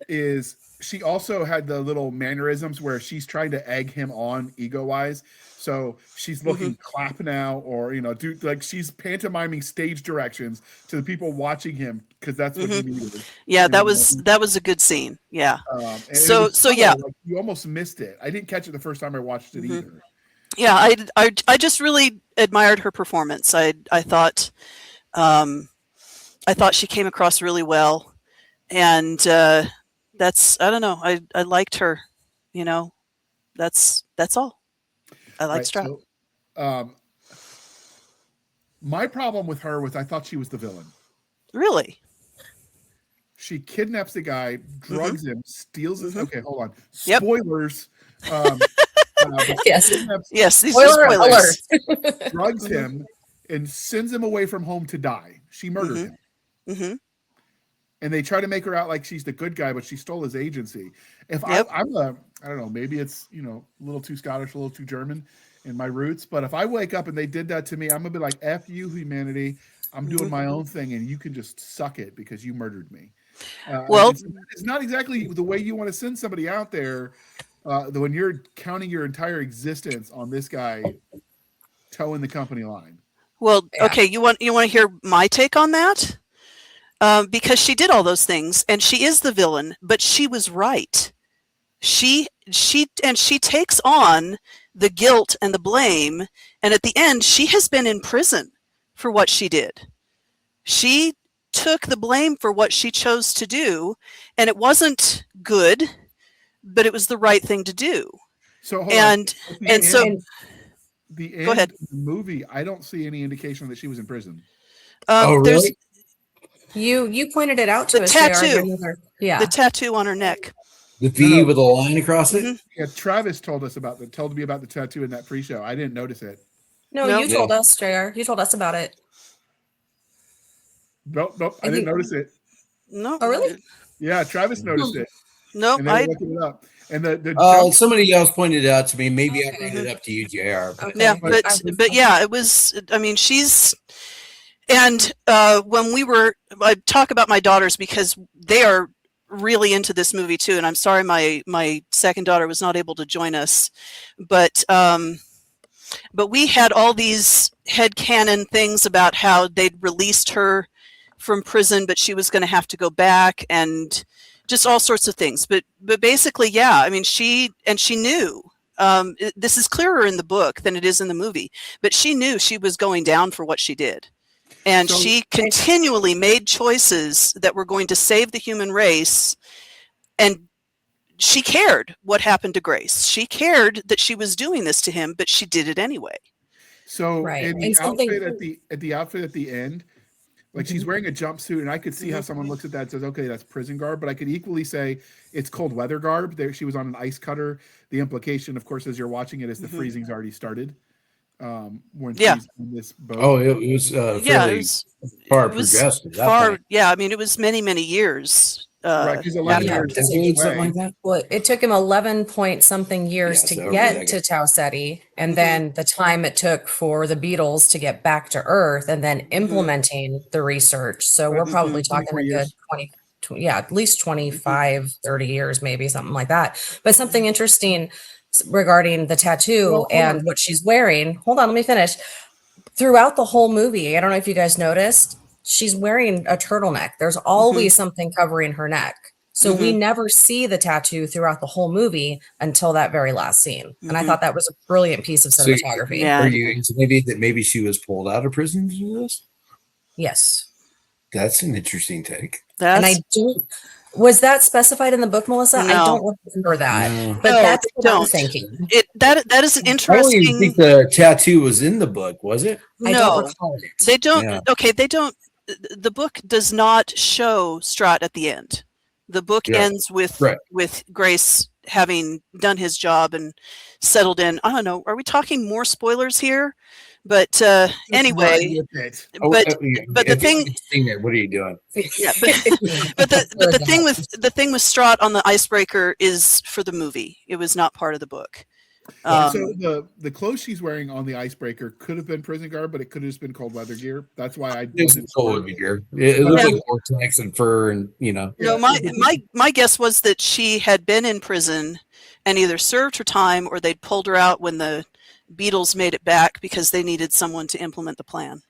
is she also had the little mannerisms where she's trying to egg him on ego-wise. So she's looking clap now, or do like she's pantomiming stage directions to the people watching him because that's what he needed. Yeah, that was a good scene. Yeah. And So yeah, like, you almost missed it. I didn't catch it the first time I watched it either. Yeah, I just really admired her performance. I thought she came across really well, and that's, I don't know, I liked her. That's all. I like Stroud. So, my problem with her was I thought she was the villain. Really? She kidnaps the guy, drugs him, steals his. Okay, hold on. Yep. Spoilers. Yes. Yes. These Spoiler are spoilers. alert. Drugs him and sends him away from home to die. She murdered him. And they try to make her out like she's the good guy, but she stole his agency. If I don't know, maybe it's a little too Scottish, a little too German in my roots. But if I wake up and they did that to me, I'm gonna be like, "F you, humanity. I'm doing my own thing, and you can just suck it because you murdered me." Well, it's not exactly the way you want to send somebody out there when you're counting your entire existence on this guy towing the company line. Well, okay. You want to hear my take on that? Because she did all those things, and she is the villain, but she was right. She takes on the guilt and the blame, and at the end, she has been in prison for what she did. She took the blame for what she chose to do, and it wasn't good, but it was the right thing to do. So the end go ahead. Of the movie, I don't see any indication that she was in prison. Really? You pointed it out to the us. Tattoo. Yeah. The tattoo on her neck. The V with a line across it? Yeah, Travis told me about the tattoo in that pre-show. I didn't notice it. No, you told us, JR. You told us about it. Nope. I didn't notice it. No. Oh, really? Yeah, Travis noticed it. No, I looked it up. And the somebody else pointed it out to me. Maybe I brought it up to you, JR. Okay. Yeah, but yeah, it was. I mean, she's. And when I talk about my daughters because they are really into this movie too. And I'm sorry, my second daughter was not able to join us, but we had all these headcanon things about how they'd released her from prison, but she was going to have to go back, and just all sorts of things. But basically, yeah, I mean, she knew. This is clearer in the book than it is in the movie, but she knew she was going down for what she did. And she continually made choices that were going to save the human race. And she cared what happened to Grace. She cared that she was doing this to him, but she did it anyway. So in the outfit at the end, like she's wearing a jumpsuit, and I could see how someone looks at that and says, okay, that's prison garb. But I could equally say it's cold weather garb. There, she was on an ice cutter. The implication, of course, as you're watching it, is the freezing's already started. When she's in this boat. Oh, it was fairly far progressed. Yeah, I mean, it was many, many years. Right, because 11 years something like that. Well, it took him 11 point something years to get to Tau Ceti, and then the time it took for the Beatles to get back to Earth, and then implementing the research. So we're probably talking a good 20, at least 25, 30 years, maybe something like that. But something interesting regarding the tattoo and what she's wearing. Hold on, let me finish. Throughout the whole movie, I don't know if you guys noticed, she's wearing a turtleneck. There's always something covering her neck. So we never see the tattoo throughout the whole movie until that very last scene. And I thought that was a brilliant piece of cinematography. Are you maybe she was pulled out of prison to do this? Yes. That's an interesting take. Was that specified in the book, Melissa? No. I don't remember that. No. But that's what I'm don't. thinking. That is an I don't interesting. even think the tattoo was in the book, was it? I don't recall it. They don't. Yeah. Okay, they don't. The book does not show Strahd at the end. The book ends with Grace having done his job and settled in. I don't know. Are we talking more spoilers here? But anyway, but the thing. What are you doing? Yeah, but the thing with Strahd on the icebreaker is for the movie. It was not part of the book. So the clothes she's wearing on the icebreaker could have been prison garb, but it could have just been cold weather gear. That's why I didn't. Cold weather gear. It looks like vortex and fur, and No, my guess was that she had been in prison and either served her time or they'd pulled her out when the Beatles made it back because they needed someone to implement the plan.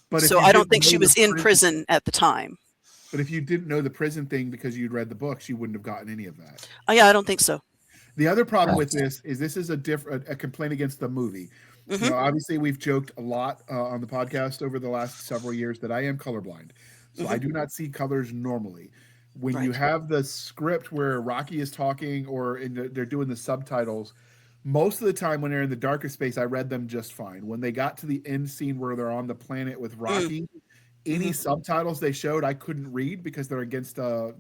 But if So you I don't didn't think know she the was in prison at the time. But if you didn't know the prison thing because you'd read the books, you wouldn't have gotten any of that. Oh, yeah, I don't think so. The other problem with this is a complaint against the movie. Mm-hmm. You know, obviously we've joked a lot on the podcast over the last several years that I am colorblind, so I do not see colors normally. When you have the script where Rocky is talking or they're doing the subtitles, most of the time when they're in the darker space, I read them just fine. When they got to the end scene where they're on the planet with Rocky, any subtitles they showed I couldn't read because they're against the.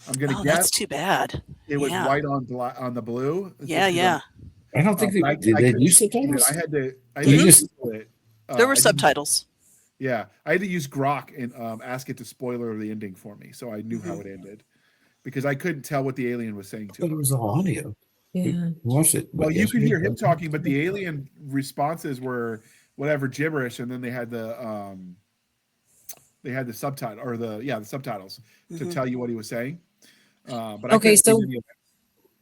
I'm gonna guess that's too bad. It was white on the blue. Yeah. I don't think they did use subtitles. I had to Google it. There were subtitles. Yeah, I had to use Grok and ask it to spoiler the ending for me, so I knew how it ended because I couldn't tell what the alien was saying to But him. it was all audio. Yeah. Watch it. Well, you could hear him talking, but the alien responses were whatever gibberish, and then they had the subtitle or the subtitles to tell you what he was saying. But Okay, so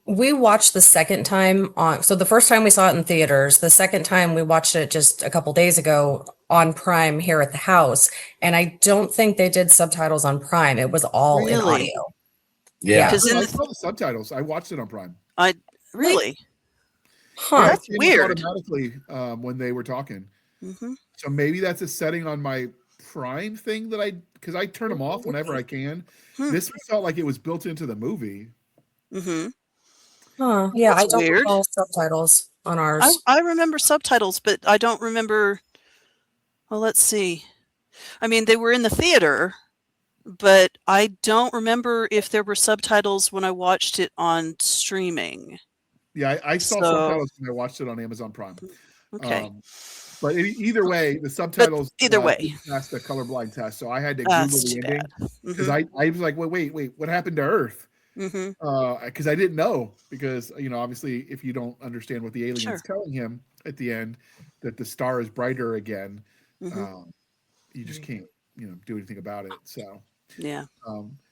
we watched the second time so the first time we saw it in theaters, the second time we watched it just a couple days ago on Prime here at the house, and I don't think they did subtitles on Prime. It was all in audio. Yeah, because I saw the subtitles. I watched it on Prime. Really. Huh? That's weird. Automatically when they were talking. Mm-hmm. So maybe that's a setting on my Prime thing that because I turn them off whenever I can. This felt like it was built into the movie. Mm-hmm. Huh. Yeah, That's I don't weird. recall subtitles on ours. I remember subtitles, but I don't remember. Well, let's see. I mean, they were in the theater, but I don't remember if there were subtitles when I watched it on streaming. Yeah, I saw subtitles when I watched it on Amazon Prime. Okay. But either way, the subtitles way passed the colorblind test, so I had to Google the ending because I was like, wait, what happened to Earth? Because I didn't know, because obviously if you don't understand what the alien's telling him at the end, that the star is brighter again, you just can't do anything about it. So yeah,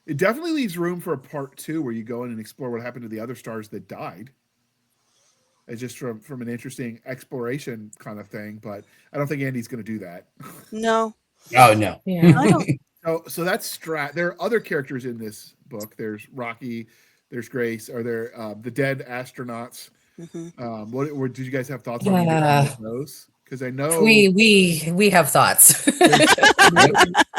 it definitely leaves room for a part 2 where you go in and explore what happened to the other stars that died. It's just from an interesting exploration kind of thing, but I don't think Andy's going to do that. No. Oh no. Yeah. I don't. So that's There are other characters in this book. There's Rocky, there's Grace. Are there the dead astronauts? What did you guys have thoughts on those? Because I know we have thoughts.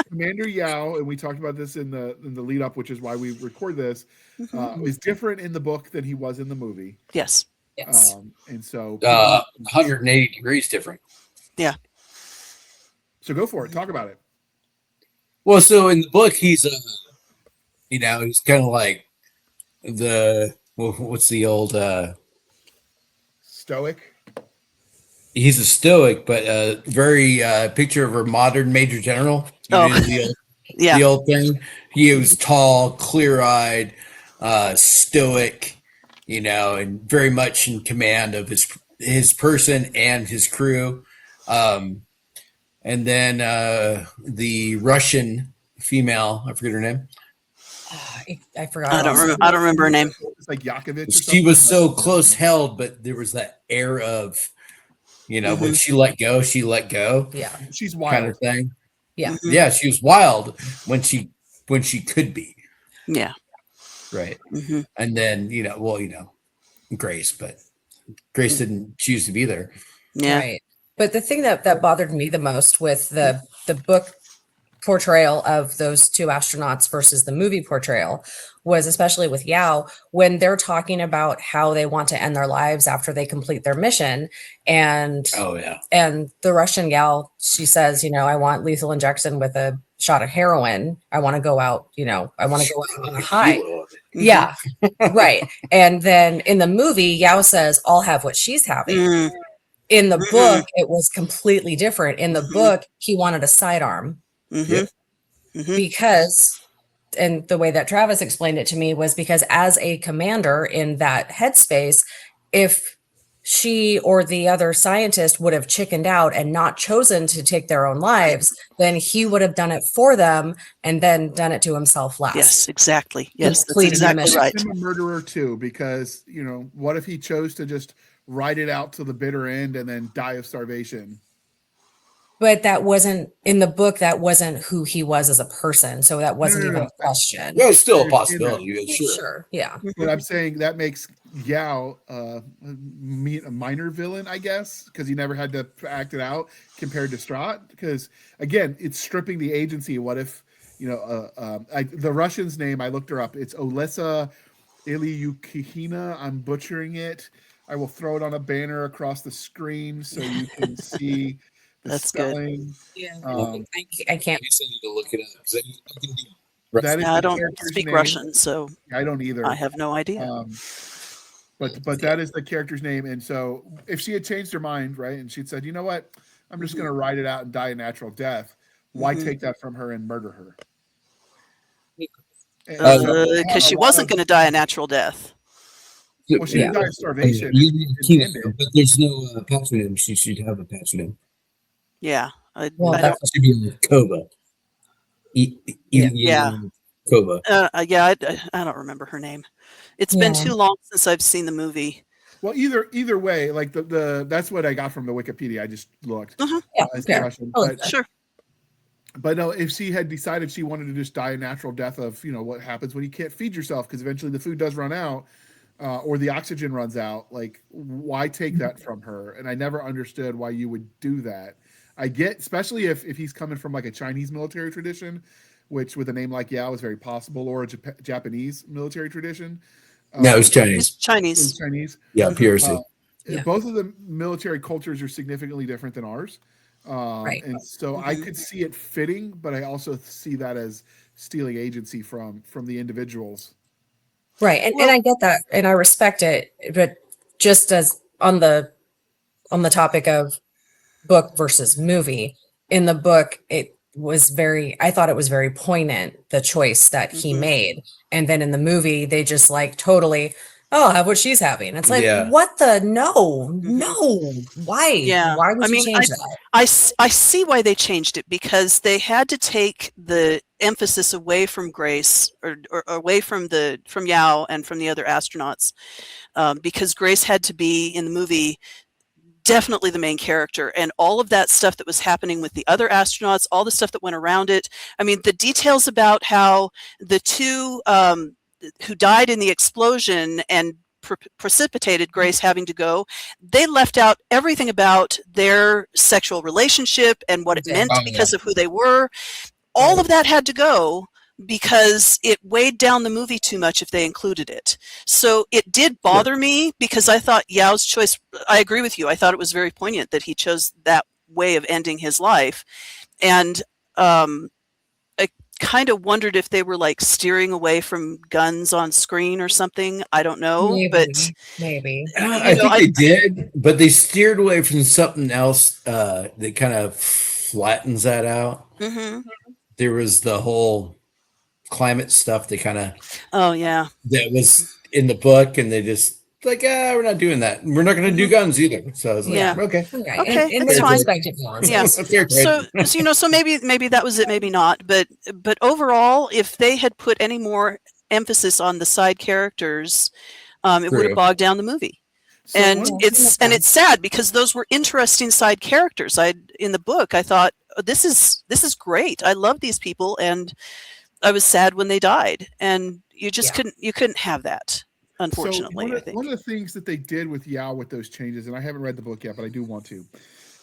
Commander Yao, and we talked about this in the lead up, which is why we record this. Is different in the book than he was in the movie. Yes. Yes. And so 180 degrees different. Yeah. So go for it. Talk about it. Well, so in the book, he's he's kind of like what's the old stoic. He's a stoic, but very picture of a modern major general. The old thing. He was tall, clear-eyed, stoic, and very much in command of his person and his crew. And then the Russian female, I forget her name. I forgot. I don't remember her name. It's like Yakovich. She was so close held, but there was that air of, when she let go, she let go. Yeah, she's wild kind of thing. Yeah, yeah, she was wild when she could be. Yeah, right. And then Grace, but Grace didn't choose to be there. Yeah, right. But the thing that bothered me the most with the book portrayal of those two astronauts versus the movie portrayal was, especially with Yao, when they're talking about how they want to end their lives after they complete their mission. And and the Russian gal, she says, I want lethal injection with a shot of heroin. I want to go out, I want to go out on a high. Yeah, right. And then in the movie, Yao says, I'll have what she's having. In the book, it was completely different. In the book, he wanted a sidearm. Because, and the way that Travis explained it to me was because as a commander in that headspace, if she or the other scientist would have chickened out and not chosen to take their own lives, then he would have done it for them and then done it to himself last. Yes, exactly. Yes, that's exactly right. I'm a murderer too, because what if he chose to just ride it out to the bitter end and then die of starvation. But that wasn't in the book. That wasn't who he was as a person. So that wasn't even a question. Yeah, it's still a I understand possibility. Yeah, sure. Sure. Yeah. But I'm saying that makes Yao a minor villain, I guess, because he never had to act it out compared to Strahd. Because again, it's stripping the agency. What if, the Russian's name, I looked her up. It's Olesa Ilyukhina. I'm butchering it. I will throw it on a banner across the screen so you can see the That's spelling. good. Yeah. I I can't. I need to look it up. 'Cause I can do That is I the don't character's speak name. Russian, so I don't either. I have no idea. But that is the character's name. And so if she had changed her mind, right, and she'd said, you know what, I'm just going to ride it out and die a natural death, why take that from her and murder her? Because she wasn't going to die a natural death. Well, she didn't die of starvation. But there's no patronym. She should have a patronym. Yeah. Well, I don't, It should be like Kova. Yeah. Kova. I don't remember her name. It's been too long since I've seen the movie. Well, either way, like the that's what I got from the Wikipedia. I just looked. Yeah. As Yeah. Russian. Sure. But no, if she had decided she wanted to just die a natural death of, what happens when you can't feed yourself because eventually the food does run out, or the oxygen runs out, like why take that from her? And I never understood why you would do that. I get, especially if he's coming from like a Chinese military tradition, which with a name like Yao is very possible, or a Japanese military tradition. No, it's Chinese. It's Chinese. It's Chinese. Yeah, PRC. Both of the military cultures are significantly different than ours. Right. And so I could see it fitting, but I also see that as stealing agency from the individuals. Right. And I get that and I respect it. But just as on the topic of book versus movie, in the book, I thought it was very poignant, the choice that he made. And then in the movie, they just like totally, I'll have what she's having. It's like, what the, no, why? Yeah. Why would you change that? I see why they changed it, because they had to take the emphasis away from Grace or away from Yao and from the other astronauts, because Grace had to be in the movie definitely the main character, and all of that stuff that was happening with the other astronauts, all the stuff that went around it. I mean, the details about how the two who died in the explosion and precipitated Grace having to go, they left out everything about their sexual relationship and what it meant because of who they were. All of that had to go because it weighed down the movie too much if they included it. So it did bother me, because I thought Yao's choice, I agree with you, I thought it was very poignant that he chose that way of ending his life. And I kind of wondered if they were like steering away from guns on screen or something. I don't know, but maybe. I think they did, but they steered away from something else that kind of flattens that out. There was the whole climate stuff that kind of that was in the book, and they just like, we're not doing that. We're not going to do guns either. So I was like, okay, and that's fine. Yeah. So maybe that was it, maybe not. But overall, if they had put any more emphasis on the side characters, it would have bogged down the movie. So it's sad, because those were interesting side characters. In the book, I thought, this is great. I love these people, and I was sad when they died, and you just couldn't have that, unfortunately. So one of the things that they did with Yao with those changes, and I haven't read the book yet, but I do want to,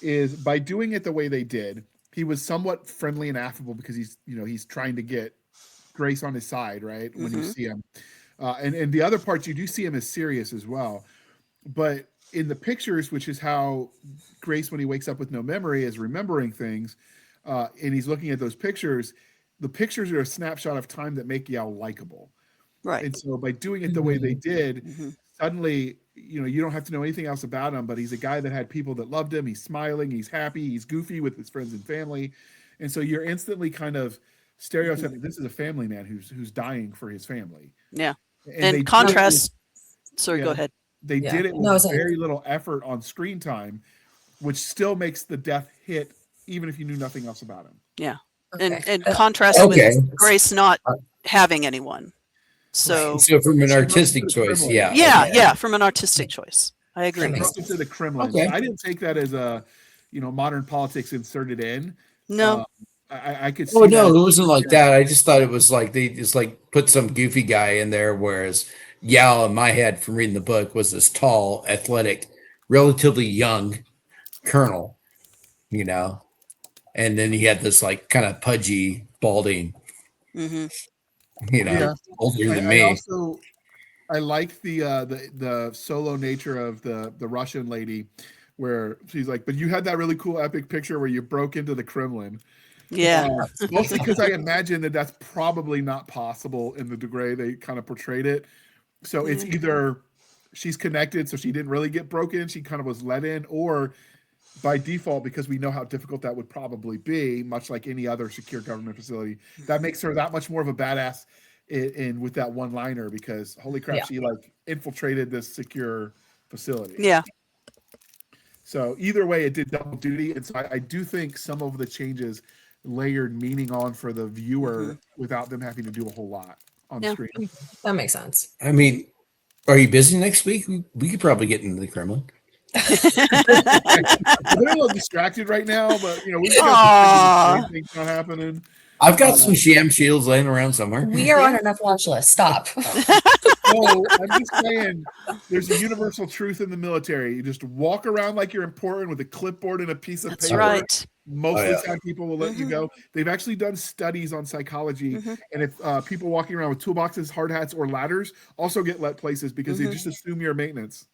is by doing it the way they did, he was somewhat friendly and affable, because he's trying to get Grace on his side, right? When you see him, and the other parts you do see him as serious as well, but in the pictures, which is how Grace, when he wakes up with no memory, is remembering things, and he's looking at those pictures. The pictures are a snapshot of time that make Yao likable. Right. And so by doing it the way they did, suddenly, you don't have to know anything else about him, but he's a guy that had people that loved him. He's smiling, he's happy, he's goofy with his friends and family. And so you're instantly kind of stereotyping, this is a family man who's dying for his family. Yeah. And contrast. Sorry, go ahead. They did it with very little effort on screen time, which still makes the death hit, even if you knew nothing else about him. Yeah. And contrast with Grace not having anyone. So from an artistic choice, from an artistic choice, I agree. That makes Broke into the Kremlin. Okay. I didn't take that as a, modern politics inserted in. No. I could see Oh no, that. it wasn't like that. I just thought it was like they just like put some goofy guy in there, whereas Yao in my head from reading the book was this tall, athletic, relatively young colonel, and then he had this like kind of pudgy, balding, Hmm. Yeah. older than I me. also I like the solo nature of the Russian lady, where she's like, but you had that really cool epic picture where you broke into the Kremlin. Yeah. Mostly because I imagine that that's probably not possible in the degree they kind of portrayed it. So it's either she's connected, so she didn't really get broken, she kind of was let in, or by default, because we know how difficult that would probably be, much like any other secure government facility, that makes her that much more of a badass in with that one liner, because holy crap, Yeah. she like infiltrated this secure facility. Yeah. So either way, it did double duty, and so I do think some of the changes layered meaning on for the viewer without them having to do a whole lot on Yeah. screen. That makes sense. I mean, are you busy next week? We could probably get into the Kremlin. I'm a little distracted right now, but we've got Aw. things not happening. I've got some sham shields laying around somewhere. We are on enough watch list. Stop. No, I'm just saying, there's a universal truth in the military. You just walk around like you're important with a clipboard and a piece of That's paper. right. Most of the time, people will let you go. They've actually done studies on psychology, and if people walking around with toolboxes, hard hats, or ladders also get let places because they just assume you're maintenance.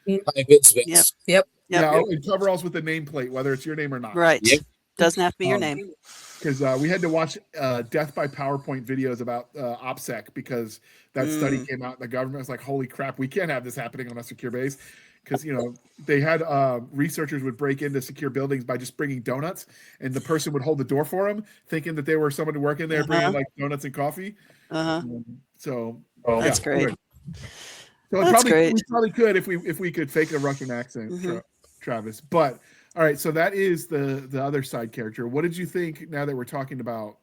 Hi, Vince. Yep. Yep. Yeah, and coveralls with a nameplate, whether it's your name or not. Right. Yep. Doesn't have to be your name. Because we had to watch death by PowerPoint videos about OPSEC because that study came out and the government was like, holy crap, we can't have this happening on a secure base. Because, they had researchers would break into secure buildings by just bringing donuts, and the person would hold the door for them, thinking that they were someone to work in there, bringing like donuts and coffee. So That's great. So That's great. we probably could if we could fake a Russian accent, Travis. But all right, so that is the other side character. What did you think now that we're talking about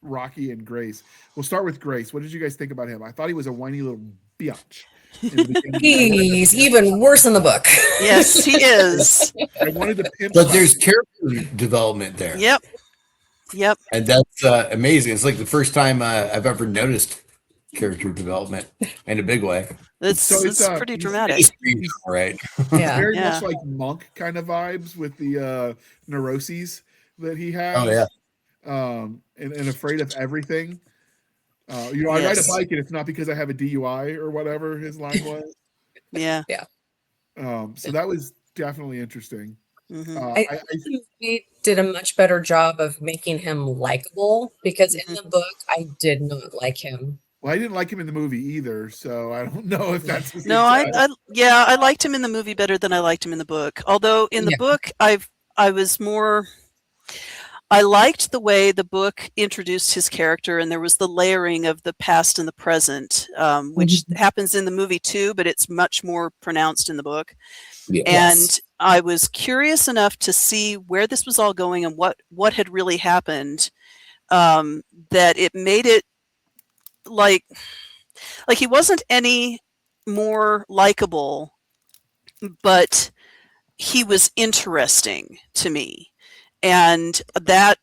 Rocky and Grace? We'll start with Grace. What did you guys think about him? I thought he was a whiny little bitch. He's even worse in the book. Yes, he is. I wanted to pimp. But there's character development there. Yep. And that's amazing. It's like the first time I've ever noticed character development in a big way. It's pretty dramatic. Right. Yeah. Very much like Monk kind of vibes with the neuroses that he has. Oh yeah. And afraid of everything. I ride a bike and it's not because I have a DUI or whatever his line was. Yeah. So that was definitely interesting. I think we did a much better job of making him likable, because in the book I did not like him. Well, I didn't like him in the movie either, so I don't know if that's No, I liked him in the movie better than I liked him in the book. Although in the book I liked the way the book introduced his character, and there was the layering of the past and the present, which happens in the movie too, but it's much more pronounced in the book. Yes. And I was curious enough to see where this was all going and what had really happened, that it made it like he wasn't any more likable, but he was interesting to me. And that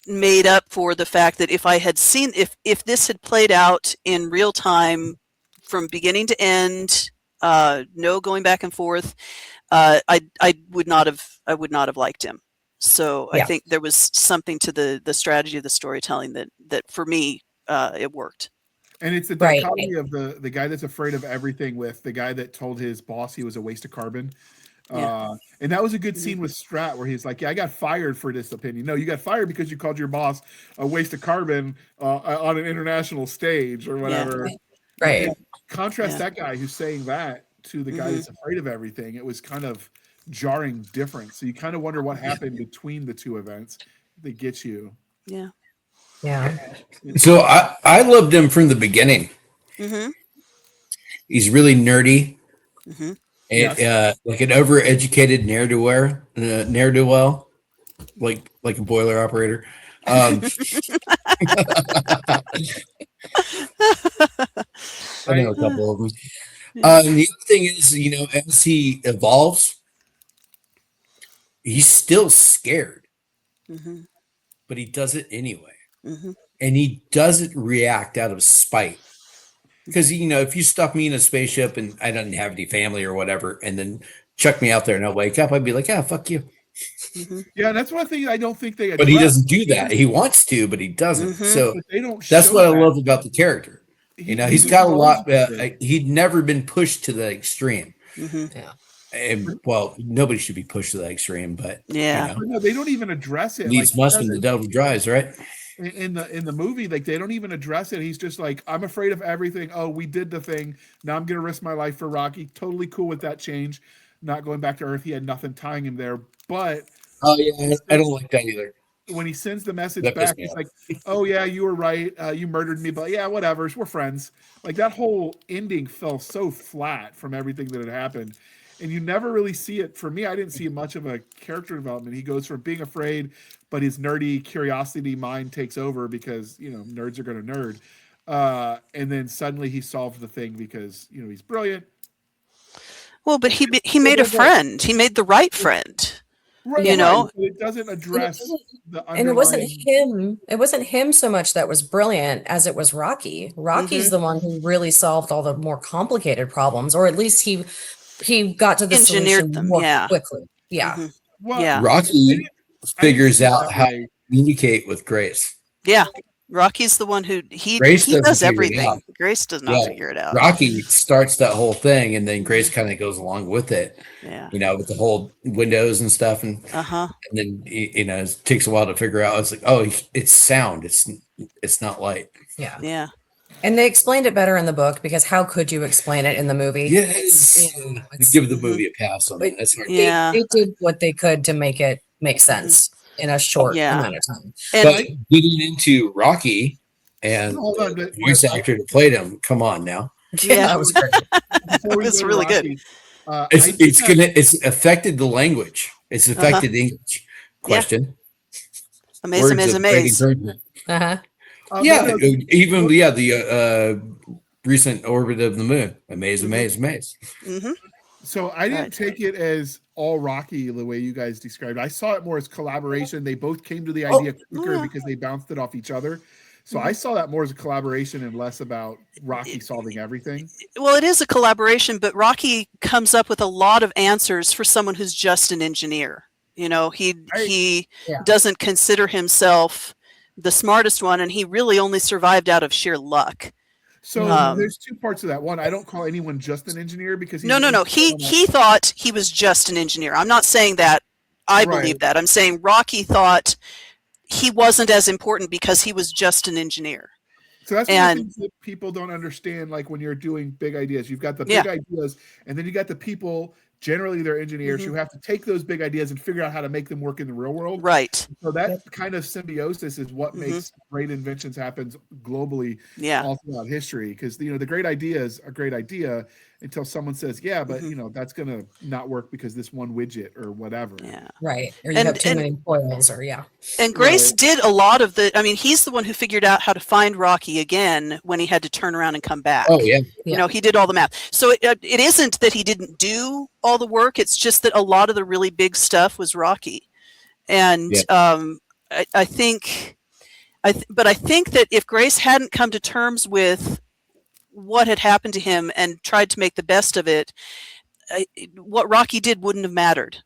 made up for the fact that if I had seen, if this had played out in real time from beginning to end, no going back and forth, I would not have liked him. So I think there was something to the strategy of the storytelling that for me, it worked. And it's the dichotomy of the guy that's afraid of everything with the guy that told his boss he was a waste of carbon. And that was a good scene with Strat where he's like, yeah, I got fired for this opinion. No, you got fired because you called your boss a waste of carbon on an international stage or whatever. Right. And contrast that guy who's saying that to the guy that's afraid of everything. It was kind of jarring difference. So you kind of wonder what happened between the two events that get you. Yeah. So I loved him from the beginning. He's really nerdy. And like an overeducated ne'er-do-well, like a boiler operator. I know a couple of them. And the other thing is, as he evolves, he's still scared, Mhm. but he does it anyway. Mhm. And he doesn't react out of spite. Because, if you stuck me in a spaceship and I didn't have any family or whatever, and then chuck me out there and I wake up, I'd be like, yeah, fuck you. Mhm. Yeah, that's one thing I don't think they address. But he doesn't do that. He wants to, but he doesn't. Mhm. So But they don't that's show what I that. love about the character. He's got a lot. He'd never been pushed to the extreme. Mhm. Yeah. And, well, nobody should be pushed to that extreme, but Yeah. But no, they don't even address it. needs must when the devil drives, right? In the movie, like they don't even address it. He's just like, I'm afraid of everything. Oh, we did the thing. Now I'm gonna risk my life for Rocky. Totally cool with that change. Not going back to Earth. He had nothing tying him there. But Oh yeah, I don't like that either. when he sends the message That pissed back, me he's off. like, "Oh yeah, you were right. You murdered me, but yeah, whatever. We're friends." Like that whole ending fell so flat from everything that had happened, and you never really see it. For me, I didn't see much of a character development. He goes from being afraid, but his nerdy curiosity mind takes over because nerds are going to nerd, and then suddenly he solves the thing because he's brilliant. Well, but he made a friend. He made the right friend. Right, You know? right, but it doesn't address the And it wasn't underlying. him. It wasn't him so much that was brilliant as it was Rocky. Rocky's the one who really solved all the more complicated problems, or at least he got to the Engineered solution them, more yeah. quickly. Yeah. Mhm. Well, Yeah. Rocky figures see it out that how way. to communicate with Grace. Yeah. Rocky's the one who Grace he doesn't does figure it everything. out. Grace does not figure it out. Rocky starts that whole thing, and then Grace kind of goes along with it. Yeah. With the whole windows and stuff, and Uh-huh. then it takes a while to figure out. It's like, oh, it's sound. It's not light. Yeah. Yeah. And they explained it better in the book because how could you explain it in the movie? Yes, It's- give the movie a pass on But that. That's hard. Yeah. they did what they could to make it make sense in a short Yeah. amount of time. And But getting into Rocky and Hold on, the but- voice actor that played him, come on now. Yeah. That was great. Before we It's go to really good. Rocky, It's affected the language. It's affected the English. Question. amaze, Words amaze, of great amaze. encouragement. Uh-huh. Yeah, even the recent orbit of the moon. Amaze, amaze, amaze. Mhm. So I didn't Right. take it as all Rocky the way you guys described it. I saw it more as collaboration. They both came to the idea quicker yeah. because they bounced it off each other. So I saw that more as a collaboration and less about Rocky solving everything. Well, it is a collaboration, but Rocky comes up with a lot of answers for someone who's just an engineer. He Yeah. doesn't consider himself the smartest one, and he really only survived out of sheer luck. So Um, there's two parts of that. One, I don't call anyone just an engineer because No. He thought he was just an engineer. I'm not saying that I Right. believe that. I'm saying Rocky thought he wasn't as important because he was just an engineer. So that's one of and- the things that people don't understand. Like when you're doing big ideas, you've got the big ideas, and then you got the people. Generally, they're engineers who have to take those big ideas and figure out how to make them work in the real world. Right. So that kind of symbiosis is what makes great inventions happen globally Yeah. all throughout history. Because the great idea is a great idea until someone says, "Yeah, but that's gonna not work because this one widget or whatever." Yeah. Right. Or you And- have too and- many coils or And Grace Right. did a lot of he's the one who figured out how to find Rocky again when he had to turn around and come back. Oh yeah. He did all the math. So it isn't that he didn't do all the work. It's just that a lot of the really big stuff was Rocky. And I think that if Grace hadn't come to terms with what had happened to him and tried to make the best of it, what Rocky did wouldn't have mattered,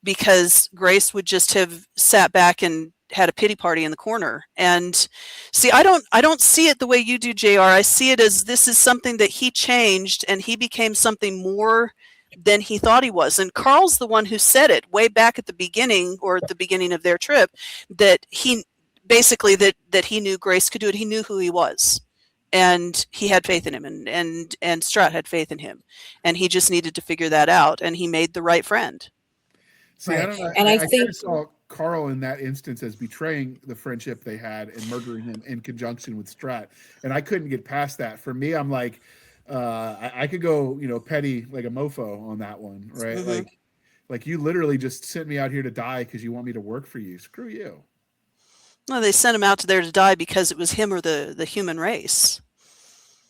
because Grace would just have sat back and had a pity party in the corner. And see, I don't see it the way you do, JR. I see it as this is something that he changed and he became something more than he thought he was. And Carl's the one who said it way back at the beginning, or at the beginning of their trip, that he basically that he knew Grace could do it. He knew who he was. And he had faith in him, and Strut had faith in him, and he just needed to figure that out, and he made the right friend. See, Right. I don't know. And I kind think- of saw Carl in that instance as betraying the friendship they had and murdering him in conjunction with Strat. And I couldn't get past that. For me, I'm like, I could go, petty like a mofo on that one, right? Mhm. Like you literally just sent me out here to die because you want me to work for you. Screw you. Well, they sent him out there to die because it was him or the human race.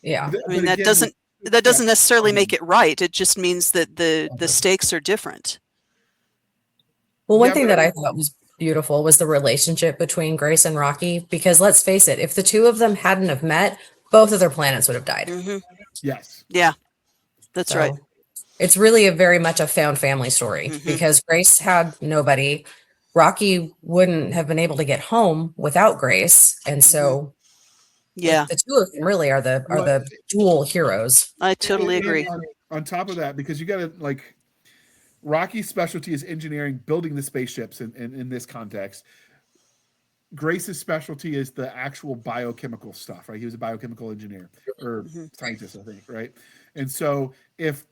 yeah. But I mean, that again, doesn't that doesn't necessarily make it right. It just means that the stakes are different. Well, one Yeah, thing but that I thought was beautiful was the relationship between Grace and Rocky, because let's face it, if the two of them hadn't have met, both of their planets would have died. Yes. Yeah, that's right. So it's really a very much a found family story because Grace had nobody. Rocky wouldn't have been able to get home without Grace. And so Yeah, the two of them really are the dual heroes. I totally And agree. on top of that, because you got to like, Rocky's specialty is engineering, building the spaceships in this context. Grace's specialty is the actual biochemical stuff, right? He was a biochemical engineer or scientist, I think, right? And so if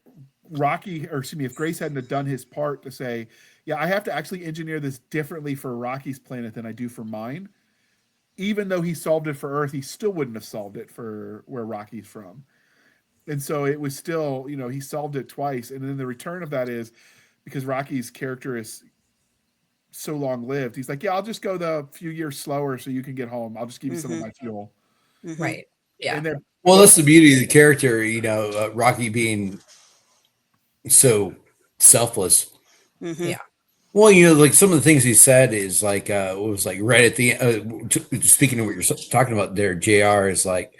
Grace hadn't have done his part to say, yeah, I have to actually engineer this differently for Rocky's planet than I do for mine, even though he solved it for Earth, he still wouldn't have solved it for where Rocky's from. And so it was still, he solved it twice. And then the return of that is because Rocky's character is so long lived. He's like, yeah, I'll just go the few years slower so you can get home. I'll just give you some of my fuel. Right. Yeah. And then, Well, that's the beauty of the character, Rocky being so selfless. Yeah. Well, like some of the things he said is like, it was like right at the speaking of what you're talking about there, JR is like,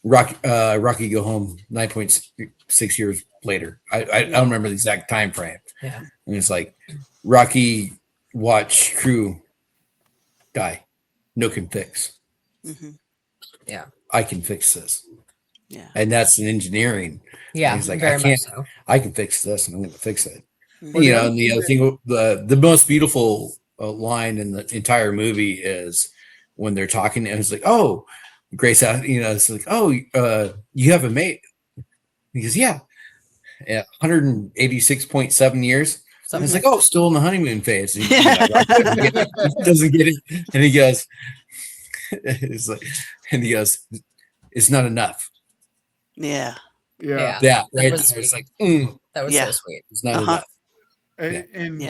Rocky go home 9.6 years later. I don't remember the exact time frame. Yeah. And it's like, Rocky watch crew die. No can fix. Yeah. I can fix this. Yeah. And that's an engineering. Yeah. And he's like, very I can't, much so. I can fix this and I'm going to fix it. Well, And the other thing, the most beautiful line in the entire movie is when they're talking and it's like, oh, Grace, it's like, oh, you have a mate. He goes, yeah. 186.7 years. And it's like, oh, still in the honeymoon phase. He doesn't get it. And he goes, it's like, and he goes, it's not enough. Yeah. yeah. Yeah. Right. was It's like, That was Yeah. so sweet. it's not enough. And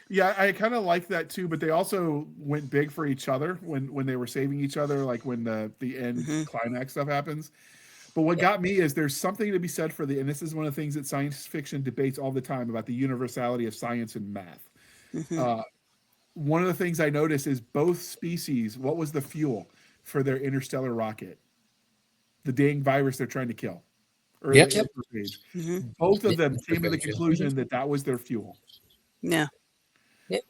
yeah, I kind of like that too, but they also went big for each other when they were saving each other, like when the end climax stuff happens. But what got me is there's something to be said for and this is one of the things that science fiction debates all the time about the universality of science and math. One of the things I noticed is both species, what was the fuel for their interstellar rocket? The dang virus they're trying to kill. Yep. Both of them came to the conclusion that was their fuel. Yeah.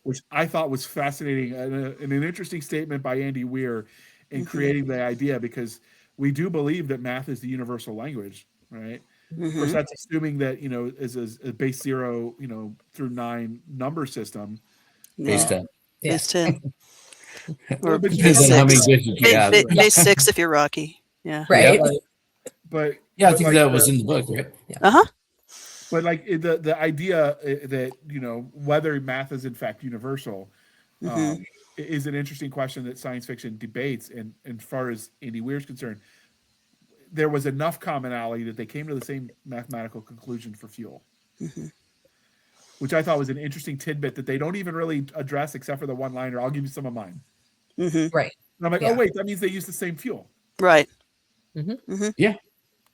Which I thought was fascinating and an interesting statement by Andy Weir in creating the idea, because we do believe that math is the universal language, right? Of course, that's assuming that, is a base 0, through 9 number system. Base 10. Base 10. Or Depends on how many digits you have. Base 6 if you're Rocky. Yeah. Right. Yeah. But I think that was in the book, right? But like the idea that, whether math is in fact universal is an interesting question that science fiction debates. And as far as Andy Weir's concerned, there was enough commonality that they came to the same mathematical conclusion for fuel, which I thought was an interesting tidbit that they don't even really address except for the one liner. I'll give you some of mine. Right. And I'm like, oh wait, that means they use the same fuel. Right. Yeah.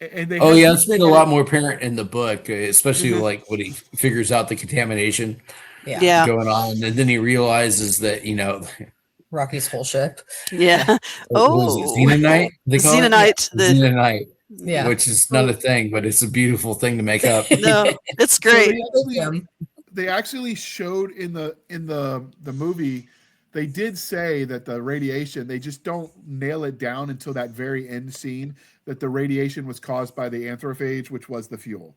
And they it's made a lot more apparent in the book, especially like when he figures out the contamination going on, and then he realizes that Rocky's whole ship. Yeah. what was it, Xenonite? They call it? Xenonite. Xenonite. Yeah. Which is not a thing, but it's a beautiful thing to make up. No, it's great. They actually showed in the movie. They did say that the radiation, they just don't nail it down until that very end scene, that the radiation was caused by the anthrophage, which was the fuel,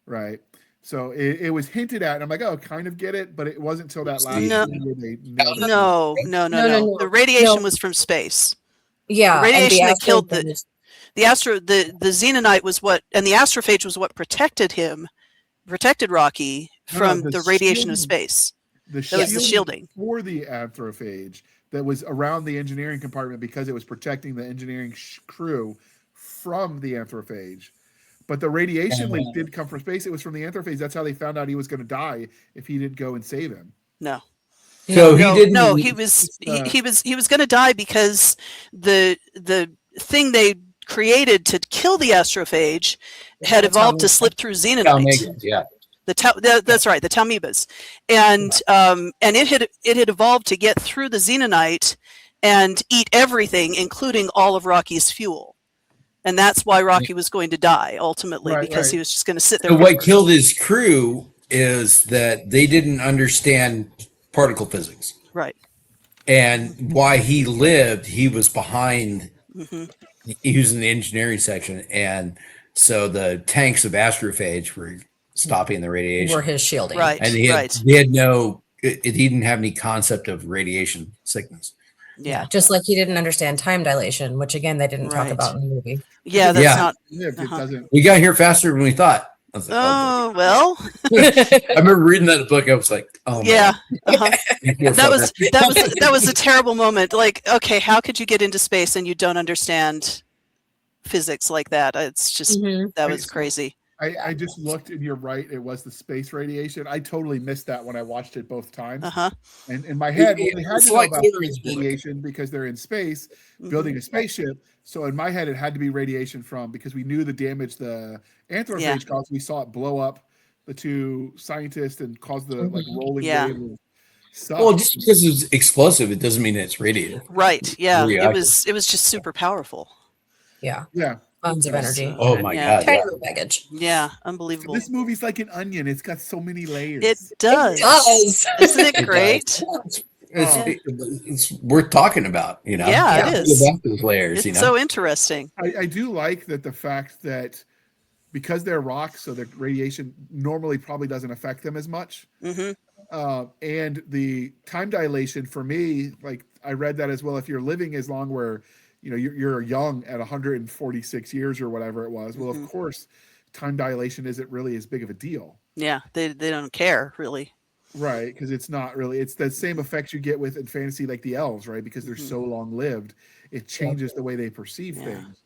right? So it was hinted at, and I'm like, oh, kind of get it, but it wasn't until that last scene where they nailed it. No. The radiation was from space. Yeah. The radiation that killed the Xenonite was what, and the astrophage was what protected Rocky from the radiation of space. That was the shielding for the anthrophage that was around the engineering compartment because it was protecting the engineering crew from the anthrophage. But the radiation leak did come from space. It was from the anthrophage. That's how they found out he was going to die if he didn't go and save him. No. So he didn't. No, he was going to die because the thing they created to kill the astrophage had The evolved to Tau- slip through Tau xenonite. Megas, yeah. That's right, the Talmebas, and it had evolved to get through the xenonite and eat everything, including all of Rocky's fuel, and that's why Rocky was going to die ultimately, Right, because right. he was just going to sit there. So what forever. killed his crew is that they didn't understand particle physics. Right. And why he lived, he was behind. hmm He was in the engineering section, and so the tanks of astrophage were stopping the radiation. Were his shielding. Right. And he had he didn't have any concept of radiation sickness. Yeah. Just like he didn't understand time dilation, which again they didn't talk Right. about in the movie. Yeah. That's Yeah. not. Yeah, if it Uh-huh. doesn't. We got here faster than we thought. I was like, Oh well. I remember reading that book. I was like, oh Yeah. Uh-huh. man, you poor That was a terrible moment. Like, okay, how could you get into space and you don't understand physics like that? It's just Mhm. that was crazy. I just looked, and you're right. It was the space radiation. I totally missed that when I watched it both times. Uh-huh. And in my head, well, they had It's to know like about clear space as book. radiation because they're in space Mhm. building a spaceship. So in my head, it had to be radiation from, because we knew the damage the anthrophage Yeah. caused. We saw it blow up the two scientists and cause the like rolling Yeah. wave of stuff. Well, just because it's explosive, it doesn't mean it's radiative. Right. Yeah. Reactive. It was just super powerful. Yeah. Yeah. Tons of energy. Oh my Yeah. god! Yeah. Tiny baggage. Yeah. Unbelievable. This movie's like an onion. It's got so many layers. It does. It does. Isn't it It great? does. It's worth talking about. You know, Yeah, it is. About those layers. It's You know, so interesting. I do like that the fact that because they're rocks, so the radiation normally probably doesn't affect them as much. hmm And the time dilation for me, like I read that as well. If you're living as long where, you know, you're young at 146 years or whatever it was, well, Mhm. of course, time dilation isn't really as big of a deal, Yeah. They don't care really. right? Because it's not really, it's the same effects you get with in fantasy, like the elves, right? Because they're Mhm. so long lived, it changes the way they perceive Yeah. things.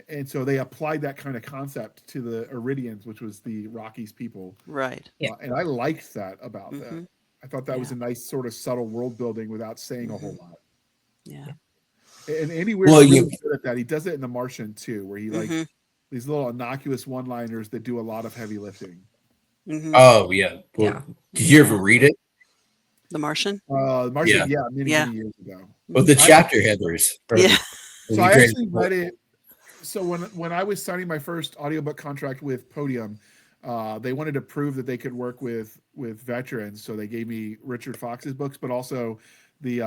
And so they applied that kind of concept to the Iridians, which was the Rockies people. Right. Yeah. And I liked that about that. Mhm. I thought that was a nice sort of subtle world building without saying a whole lot. Yeah. And Andy Weir's Well, really good at that. He does it in The Martian too, where he like Mhm. these little innocuous one-liners that do a lot of heavy lifting. hmm oh yeah. Well, Yeah. did you ever read it? The Martian. The Martian, Yeah. many Yeah. many years ago. Well, the I- chapter headers. are Yeah. So the I greatest actually book. read it. So when I was signing my first audiobook contract with Podium, they wanted to prove that they could work with veterans. So they gave me Richard Fox's books, but also the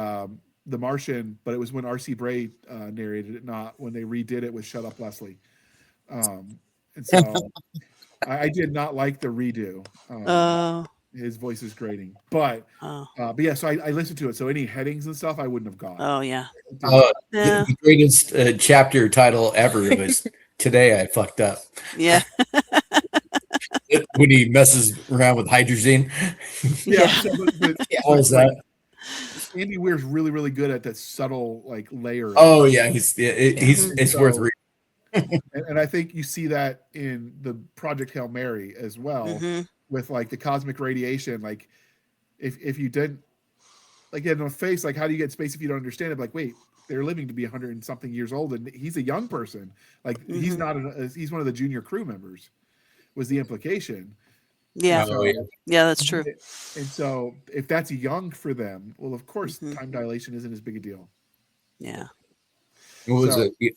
Martian. But it was when R.C. Bray narrated it, not when they redid it with Shut Up Leslie. And so I did not like the redo. Oh. His voice is grating, but Oh. yeah. So I listened to it. So any headings and stuff, I wouldn't have got. Oh yeah. The greatest chapter title ever was "Today I Fucked Up." Yeah. When he messes around with hydrazine. Yeah. So, but What was that? Andy Weir's really, really good at that subtle like layer. Oh yeah, it's So- worth reading. And I think you see that in the Project Hail Mary as well, hmm with like the cosmic radiation. Like if you didn't like in the face, like how do you get space if you don't understand it? Like, wait, they're living to be 100 and something years old, and he's a young person. Like he's not he's one of the junior crew members, was the implication. Yeah. Oh, yeah. Yeah, that's true. And so if that's young for them, well, of course, Mhm. time dilation isn't as big a deal. Yeah. What was So- it?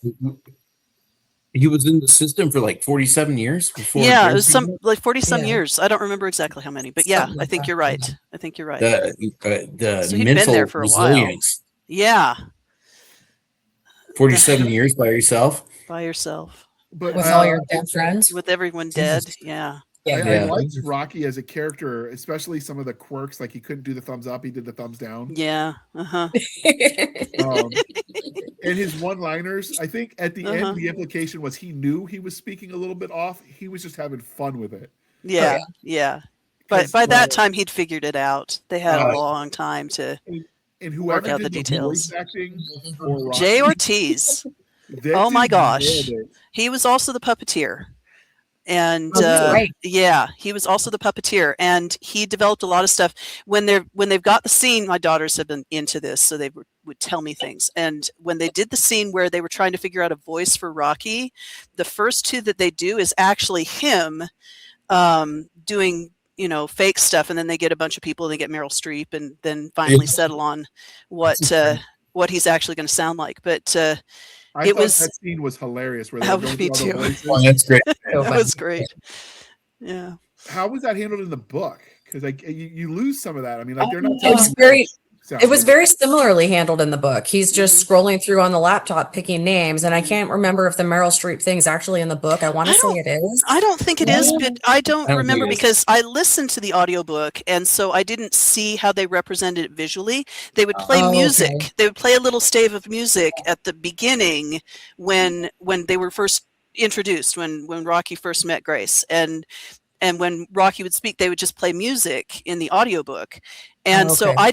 He was in the system for like 47 years before. Yeah, it was some like 40 some Yeah. years. I don't remember exactly how many, but yeah, Something I like think that, you're right. yeah. I think you're right. The So he'd been mental there for a while. resilience. Yeah, 47 years by yourself. by yourself But With all your dead friends. with everyone dead. Yeah. I Yeah. liked Rocky as a character, especially some of the quirks. Like he couldn't do the thumbs up; he did the thumbs down. Yeah. Uh-huh. And his one-liners. I think at the Uh-huh. end, the implication was he knew he was speaking a little bit off. He was just having fun with it. Yeah. Yeah. But 'Cause, by that time he'd figured it out. They had Uh, a long time to and whoever out did the the details. voice acting for Rocky, Jay Ortiz. that Oh my dude gosh. nailed it. He was also the puppeteer. And Oh, that's right. yeah, he was also the puppeteer, and he developed a lot of stuff when they've got the scene. My daughters have been into this, so we would tell me things. And when they did the scene where they were trying to figure out a voice for Rocky, the first two that they do is actually him doing, fake stuff, and then they get a bunch of people, and they get Meryl Streep, and then finally settle on what he's actually going to sound like. But I thought that scene was hilarious. Where they were going me through all the too. voices. Oh, that's great. That was great. Yeah. How was that handled in the book? Because you lose some of that. I mean, like they're not. It was very similarly handled in the book. He's just scrolling through on the laptop picking names, and I can't remember if the Meryl Streep thing's actually in the book. I want to say it is. I don't think it is, but I don't remember think it because I listened to the audiobook, and so I didn't see how they represented it visually. They would play music. Okay. They would play a little stave of music at the beginning when they were first introduced, when Rocky first met Grace, and when Rocky would speak, they would just play music in the audiobook. And so I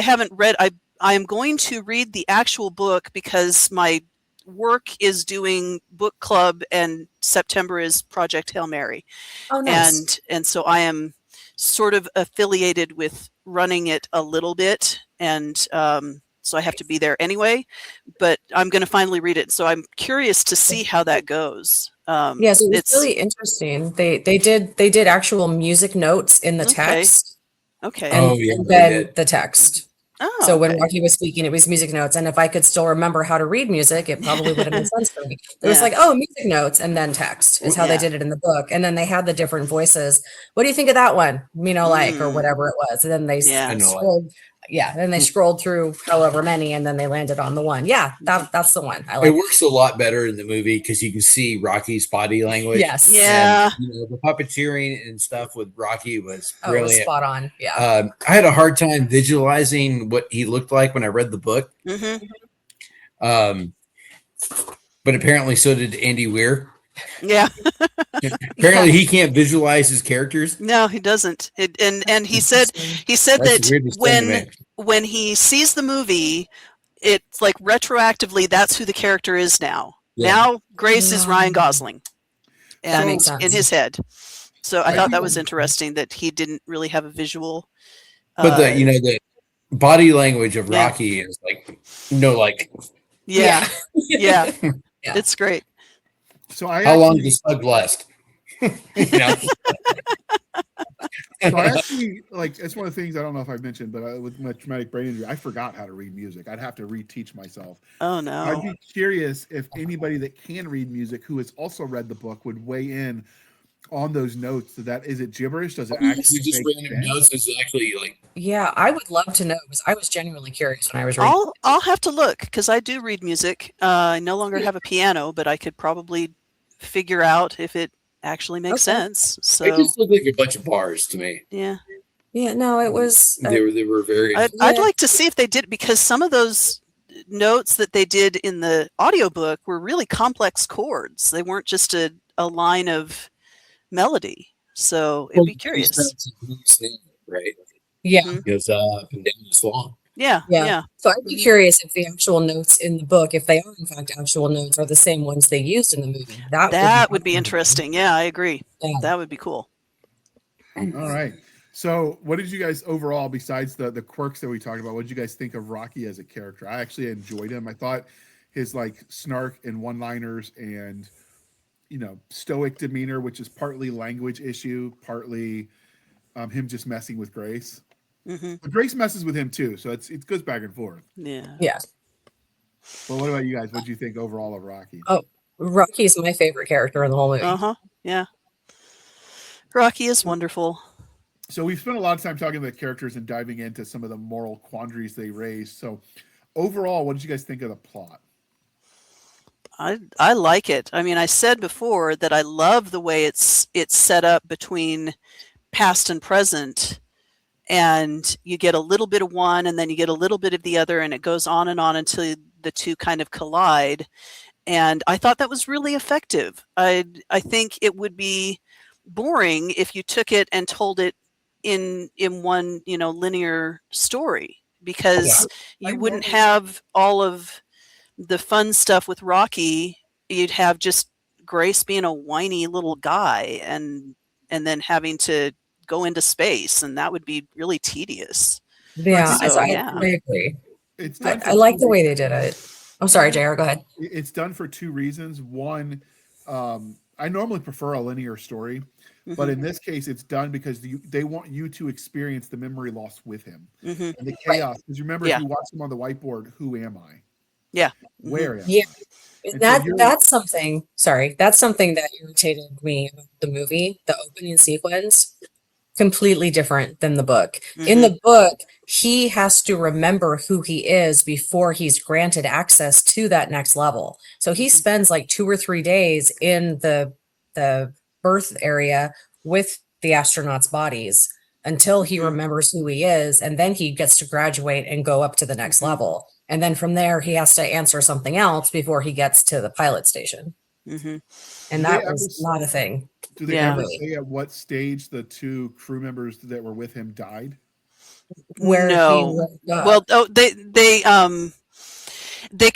haven't read, I am going to read the actual book because my work is doing book club and September is Project Hail Mary. Oh, nice. And so I am sort of affiliated with running it a little bit. And so I have to be there anyway, but I'm going to finally read it. So I'm curious to see how that goes. Yes, it's really interesting. They did actual music notes in the text. Okay. And then the text. Oh, so when Rocky was speaking, it was music notes. And if I could still remember how to read music, it probably would have made sense for me. It was like, music notes and then text is how they did it in the book. And then they had the different voices. What do you think of that one? Or whatever it was. And then they scrolled. Yeah, then they scrolled through however many, and then they landed on the one. Yeah, that's the one. I like it works a lot better in the movie because you can see Rocky's body language. Yes. Yeah. And, the puppeteering and stuff with Rocky was it was brilliant. spot on. Yeah. I had a hard time visualizing what he looked like when I read the book. Mm-hmm. But apparently so did Andy Weir. Yeah. Apparently he can't visualize his characters. No, he doesn't. And he said that when he sees the movie, it's like retroactively that's who the character is now. Yeah. Now Grace is Ryan Gosling. And makes sense. in his head. So I thought that was interesting that he didn't really have a visual but the body language of Rocky is yeah. It's great. So how long does Slug last? So I actually it's one of the things I don't know if I've mentioned, but with my traumatic brain injury, I forgot how to read music. I'd have to reteach myself. Oh no! I'd be curious if anybody that can read music who has also read the book would weigh in on those notes. Is it gibberish? Does it actually just random notes? Is it actually Yeah, I would love to know because I was genuinely curious when I was reading. I'll have to look because I do read music. I no longer have a piano, but I could probably figure out if it actually makes sense. So it just looked like a bunch of bars to me. Yeah. No, it was. They were very. I'd like to see if they did because some of those notes that they did in the audiobook were really complex chords. They weren't just a line of melody. So it'd be curious. Right. Yeah. It goes up and down this long. Yeah. So I'd be curious if the actual notes in the book, if they are in fact actual notes, are the same ones they used in the movie. That would be interesting. Yeah, I agree. Yeah. That would be cool. All right. So what did you guys overall, besides the quirks that we talked about, what did you guys think of Rocky as a character? I actually enjoyed him. I thought his snark and one-liners and stoic demeanor, which is partly language issue, partly him just messing with Grace. Mm-hmm. But Grace messes with him too, so it goes back and forth. Yeah. Well, what about you guys? What do you think overall of Rocky? Oh, Rocky's my favorite character in the whole movie. Yeah. Rocky is wonderful. So we've spent a lot of time talking about characters and diving into some of the moral quandaries they raise. So overall, what did you guys think of the plot? I like it. I mean, I said before that I love the way it's set up between past and present. And you get a little bit of one and then you get a little bit of the other, and it goes on until the two kind of collide. And I thought that was really effective. I think it would be boring if you took it and told it in one linear story, because you wouldn't have all of the fun stuff with Rocky. You'd have just Grace being a whiny little guy and then having to go into space, and that would be really tedious. Yeah, So, I agree. It's done. I like the way they did it. I'm sorry, JR, go ahead. It's done for two reasons. One, I normally prefer a linear story, but in this case, it's done because they want you to experience the memory loss with him and the chaos. Because remember, if you watch him on the whiteboard, who am I? Yeah. Where am I? Yeah. And That's something, sorry, that's something that irritated me about the movie, the opening sequence. Completely different than the book. In the book, he has to remember who he is before he's granted access to that next level. So he spends like 2 or 3 days in the birth area with the astronauts' bodies until he remembers who he is, and then he gets to graduate and go up to the next level. And then from there, he has to answer something else before he gets to the pilot station. And that was not a thing. Do they ever say at what stage the two crew members that were with him died? Well,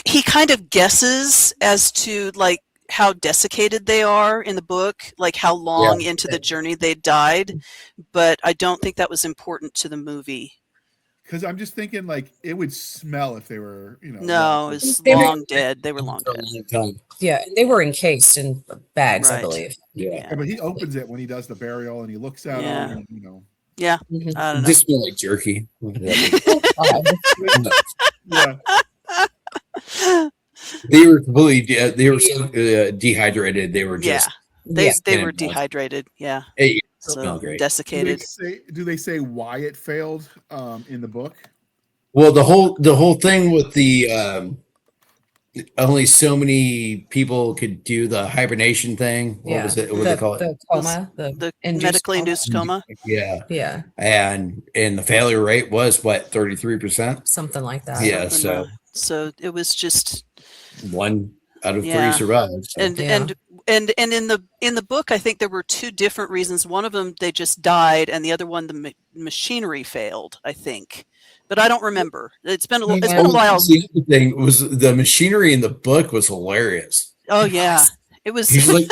he kind of guesses as to like how desiccated they are in the book, like how long into the journey they died, but I don't think that was important to the movie. Because I'm just thinking, like, it would smell if they were, No, it's long dead. They were long dead. Yeah, and they were encased in bags, I believe. Yeah, but he opens it when he does the burial, and he looks at them, and, Yeah, I don't know. This smell like jerky. They were completely. They were so dehydrated. They were just. They were dehydrated. Yeah. Hey, so desiccated. Do they say why it failed in the book? Well, the whole thing with the only so many people could do the hibernation thing. What was it? What they call it? The coma, the medically induced coma. Yeah. And the failure rate was what, 33%? Something like that. Yeah. So it was just 1 out of 3 survived. So. And in the book, I think there were 2 different reasons. One of them they just died, and the other one the machinery failed, I think. But I don't remember. It's been a while. The other thing was the machinery in the book was hilarious. Oh yeah, it was. He's like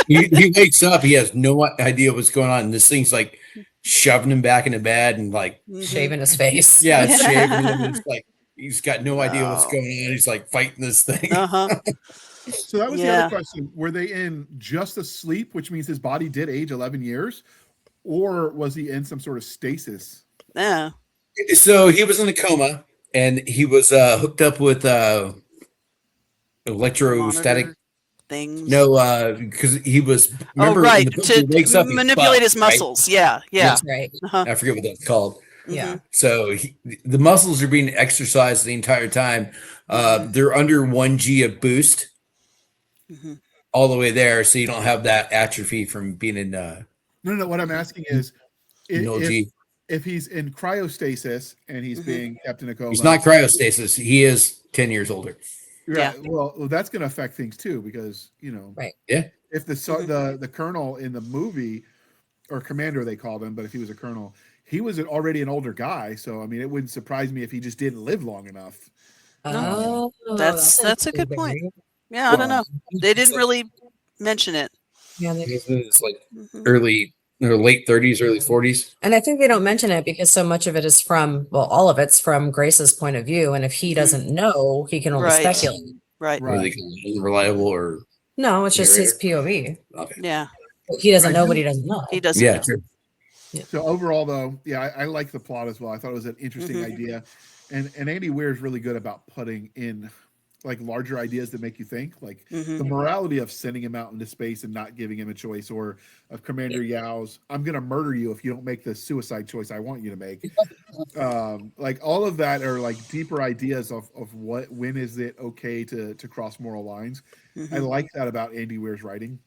he wakes up, he has no idea what's going on, and this thing's like shoving him back into bed and like shaving his face. Yeah, it's shaving him. It's like he's got no idea what's going on. He's like fighting this thing. So that was the other question. Were they in just a sleep, which means his body did age 11 years, or was he in some sort of stasis? Yeah. So he was in a coma, and he was hooked up with electrostatic things. No, because he was. Remember, right, to wakes up, manipulate his muscles. Right? Yeah. That's right. I forget what that's called. Yeah. So the muscles are being exercised the entire time. They're under 1G of boost all the way there, so you don't have that atrophy from being in. No. What I'm asking is, if he's in cryostasis and he's being kept in a coma, he's not cryostasis. He is 10 years older. Right. Yeah. Well, that's going to affect things too, because right. Yeah. If the colonel in the movie, or commander they called him, but if he was a colonel, he was already an older guy. So I mean, it wouldn't surprise me if he just didn't live long enough. Oh, that's a good point. Yeah, I don't know. They didn't really mention it. Yeah, it's like early. Or late 30s, early 40s. And I think they don't mention it because so much of it is all of it's from Grace's point of view. And if he doesn't know, he can only speculate. Right. Or they can be unreliable or. No, it's just his POV. Okay. Yeah. He doesn't know what he doesn't know. He doesn't. Yeah. Know. True. So overall, though, I like the plot as well. I thought it was an interesting idea. And Andy Weir is really good about putting in like larger ideas that make you think, like the morality of sending him out into space and not giving him a choice, or of Commander Yao's, I'm going to murder you if you don't make the suicide choice I want you to make. Like all of that are like deeper ideas of when is it okay to cross moral lines. I like that about Andy Weir's writing.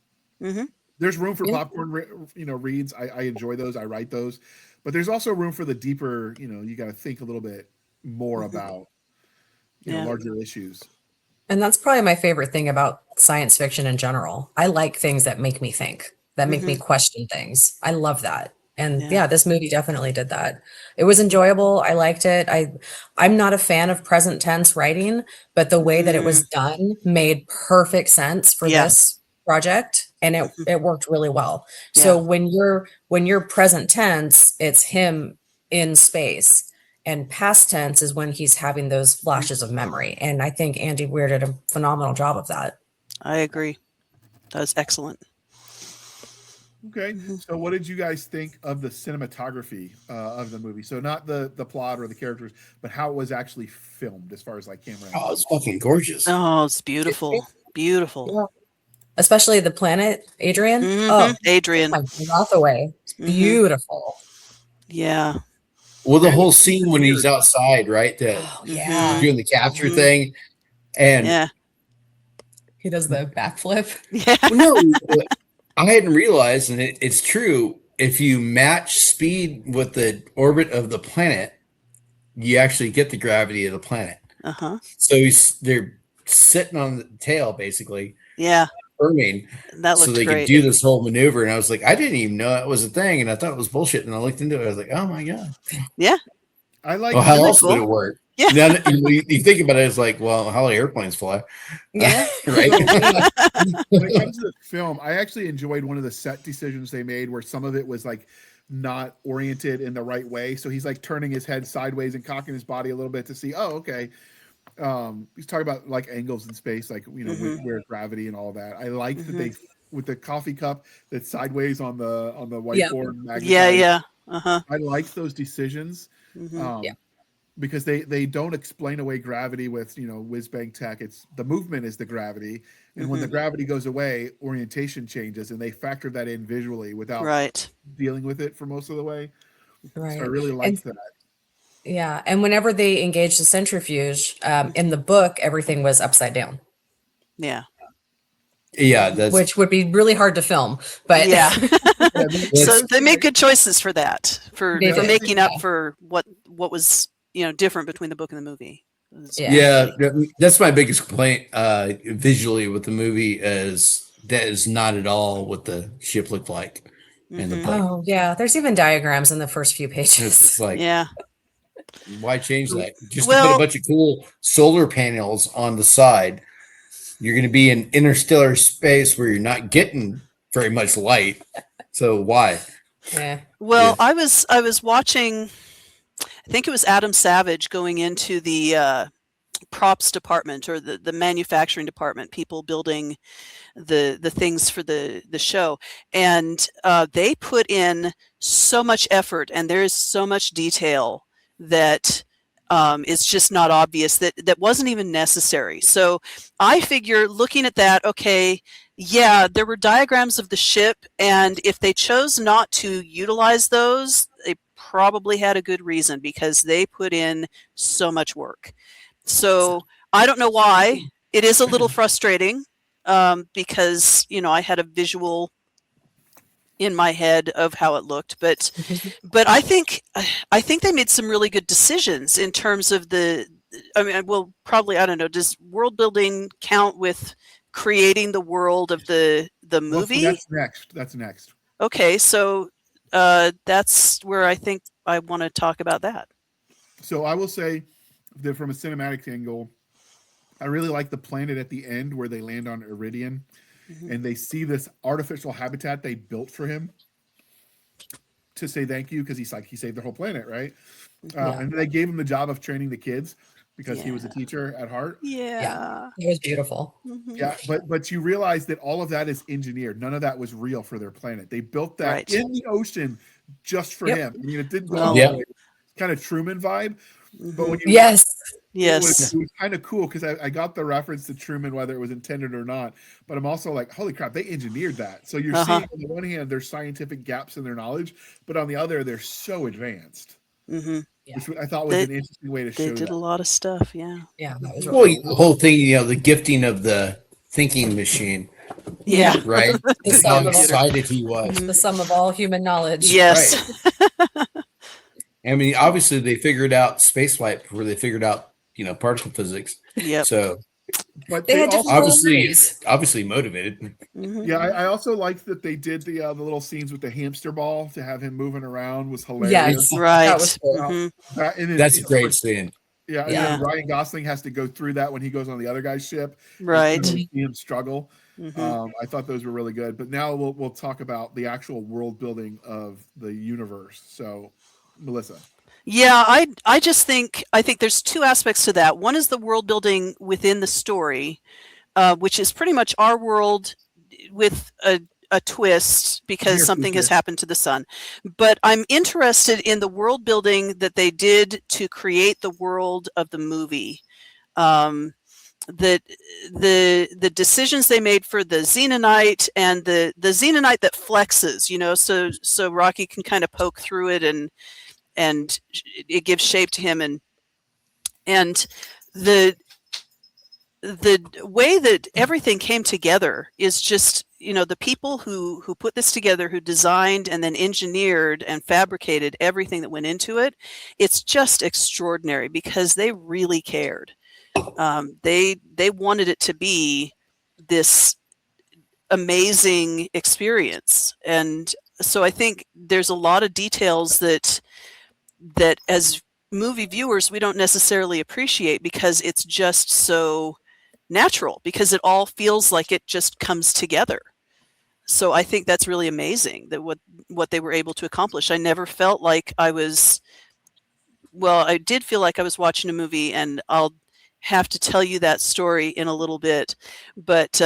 There's room for popcorn, reads. I enjoy those. I write those, but there's also room for the deeper, you got to think a little bit more about larger issues. And that's probably my favorite thing about science fiction in general. I like things that make me think, that make me question things. I love that. And this movie definitely did that. It was enjoyable. I liked it. I'm not a fan of present tense writing, but the way that it was done made perfect sense for this project. And it worked really well. So when you're present tense, it's him in space. and past tense is when he's having those flashes of memory. And I think Andy Weir did a phenomenal job of that. I agree. That was excellent. Okay, so what did you guys think of the cinematography of the movie? So not the plot or the characters, but how it was actually filmed, as far as like camera. Oh, it's fucking gorgeous. Oh, it's beautiful. Beautiful. Yeah. Especially the planet, Adrian. Mhm. Oh, Adrian. my breath away. It's Mhm. beautiful. Yeah. Well, the And whole it's scene when he's weird. outside, right? Oh, yeah. Doing the capture Mhm. thing. And Yeah. He does the backflip. Yeah. no, I hadn't realized, and it's true. If you match speed with the orbit of the planet, you actually get the gravity of the planet. Uh-huh. So they're sitting on the tail, basically, Yeah. firming, That so looked they could great. do this whole maneuver. And I was like, I didn't even know that was a thing, and I thought it was bullshit. And I looked into it. I was like, oh my god. Yeah. I like. Well, how really else would cool. it work? Yeah. Now that you think about it, it's like, well, how do airplanes fly? Yeah. Right. When it comes to the film, I actually enjoyed one of the set decisions they made where some of it was like not oriented in the right way. So he's like turning his head sideways and cocking his body a little bit to see, oh, okay. He's talking about like angles in space, like, you know, where gravity and all that. I like that they, with the coffee cup that's sideways on the whiteboard. Yeah. magnetized. Yeah. Uh-huh. I like those decisions. Mhm. Yeah. Because they don't explain away gravity with, you know, whiz bang tech. It's the movement is the gravity, and when the gravity goes away, orientation changes, and they factor that in visually without Right. dealing with it for most of the way. Right. So I really And liked that. yeah, and whenever they engaged the centrifuge, in the book, everything was upside down, Yeah. Yeah, that's which would be really hard to film. But Yeah. Yeah, So they made good choices for that, for They did, making up yeah. for what was, you know, different between the book and the movie. It was Yeah. that's my biggest complaint visually with the movie is that is not at all what the ship looked like in the Mhm. book. Oh, yeah. There's even diagrams in the first few It's pages. just like, Yeah. why change that? Just to put Well- a bunch of cool solar panels on the side. You're going to be in interstellar space where you're not getting very much light. So why? Yeah. Well, Yeah. I was watching, I think it was Adam Savage going into the props department or the manufacturing department, people building the things for the show, and they put in so much effort, and there is so much detail that is just not obvious, that wasn't even necessary. So I figure, looking at that, okay, yeah, there were diagrams of the ship, and if they chose not to utilize those, they probably had a good reason, because they put in so much work. So I don't know why. It is a little frustrating, because, you know, I had a visual in my head of how it looked, but I think they made some really good decisions in terms of I mean, well, probably, I don't know, does world building count with creating the world of the Well, so movie? that's next. Okay, so that's where I think I want to talk about that. So I will say that from a cinematic angle, I really like the planet at the end where they land on Iridian, and they see this artificial habitat they built for him to say thank you, because he's like, he saved the whole planet, right? And they gave him the job of training the kids because he was a teacher at heart. Yeah. It was beautiful. Yeah, but you realize that all of that is engineered. None of that was real for their planet. They built that Right. in the ocean just for Yep. him. I mean, it didn't go Well- all Yeah. the way. Kind of Truman vibe. But when you Yes. Yes. it was kind of cool because I got the reference to Truman, whether it was intended or not. But I'm also like, holy crap, they engineered that. So you're seeing, on the one hand, there's scientific gaps in their knowledge, but on the other, they're so advanced, Mm-hmm. which I thought was They- an interesting way to They show did that. a lot of stuff. Yeah. Yeah. That was Well, really the whole thing, you know, the gifting of the thinking machine, Yeah. right? The How sum of all- excited he was. the sum of all human knowledge. Yes. I mean, obviously they figured out spaceflight before they figured out, you know, particle physics. Yep. So But They they had also, different obviously motivated. Mhm. yeah, I also liked that they did the little scenes with the hamster ball to have him moving around was hilarious. Yes. Right. That was cool. Mhm. That- and it- That's a it's great like- scene. Yeah, and Yeah. then Ryan Gosling has to go through that when he goes on the other guy's ship. Right. And we see him struggle. Mhm. I thought those were really good. But now we'll talk about the actual world building of the universe. So, Melissa. Yeah, I think there's two aspects to that. One is the world building within the story, which is pretty much our world with a twist because Near something has future. happened to the sun. But I'm interested in the world building that they did to create the world of the movie. That the decisions they made for the xenonite and the xenonite that flexes, so Rocky can kind of poke through it and it gives shape to him, and the way that everything came together is just, the people who put this together, who designed and then engineered and fabricated everything that went into it. It's just extraordinary because they really cared. They wanted it to be this amazing experience, and so I think there's a lot of details that as movie viewers we don't necessarily appreciate because it's just so natural, because it all feels like it just comes together. So I think that's really amazing that what they were able to accomplish. I never felt like I did feel like I was watching a movie, and I'll have to tell you that story in a little bit, but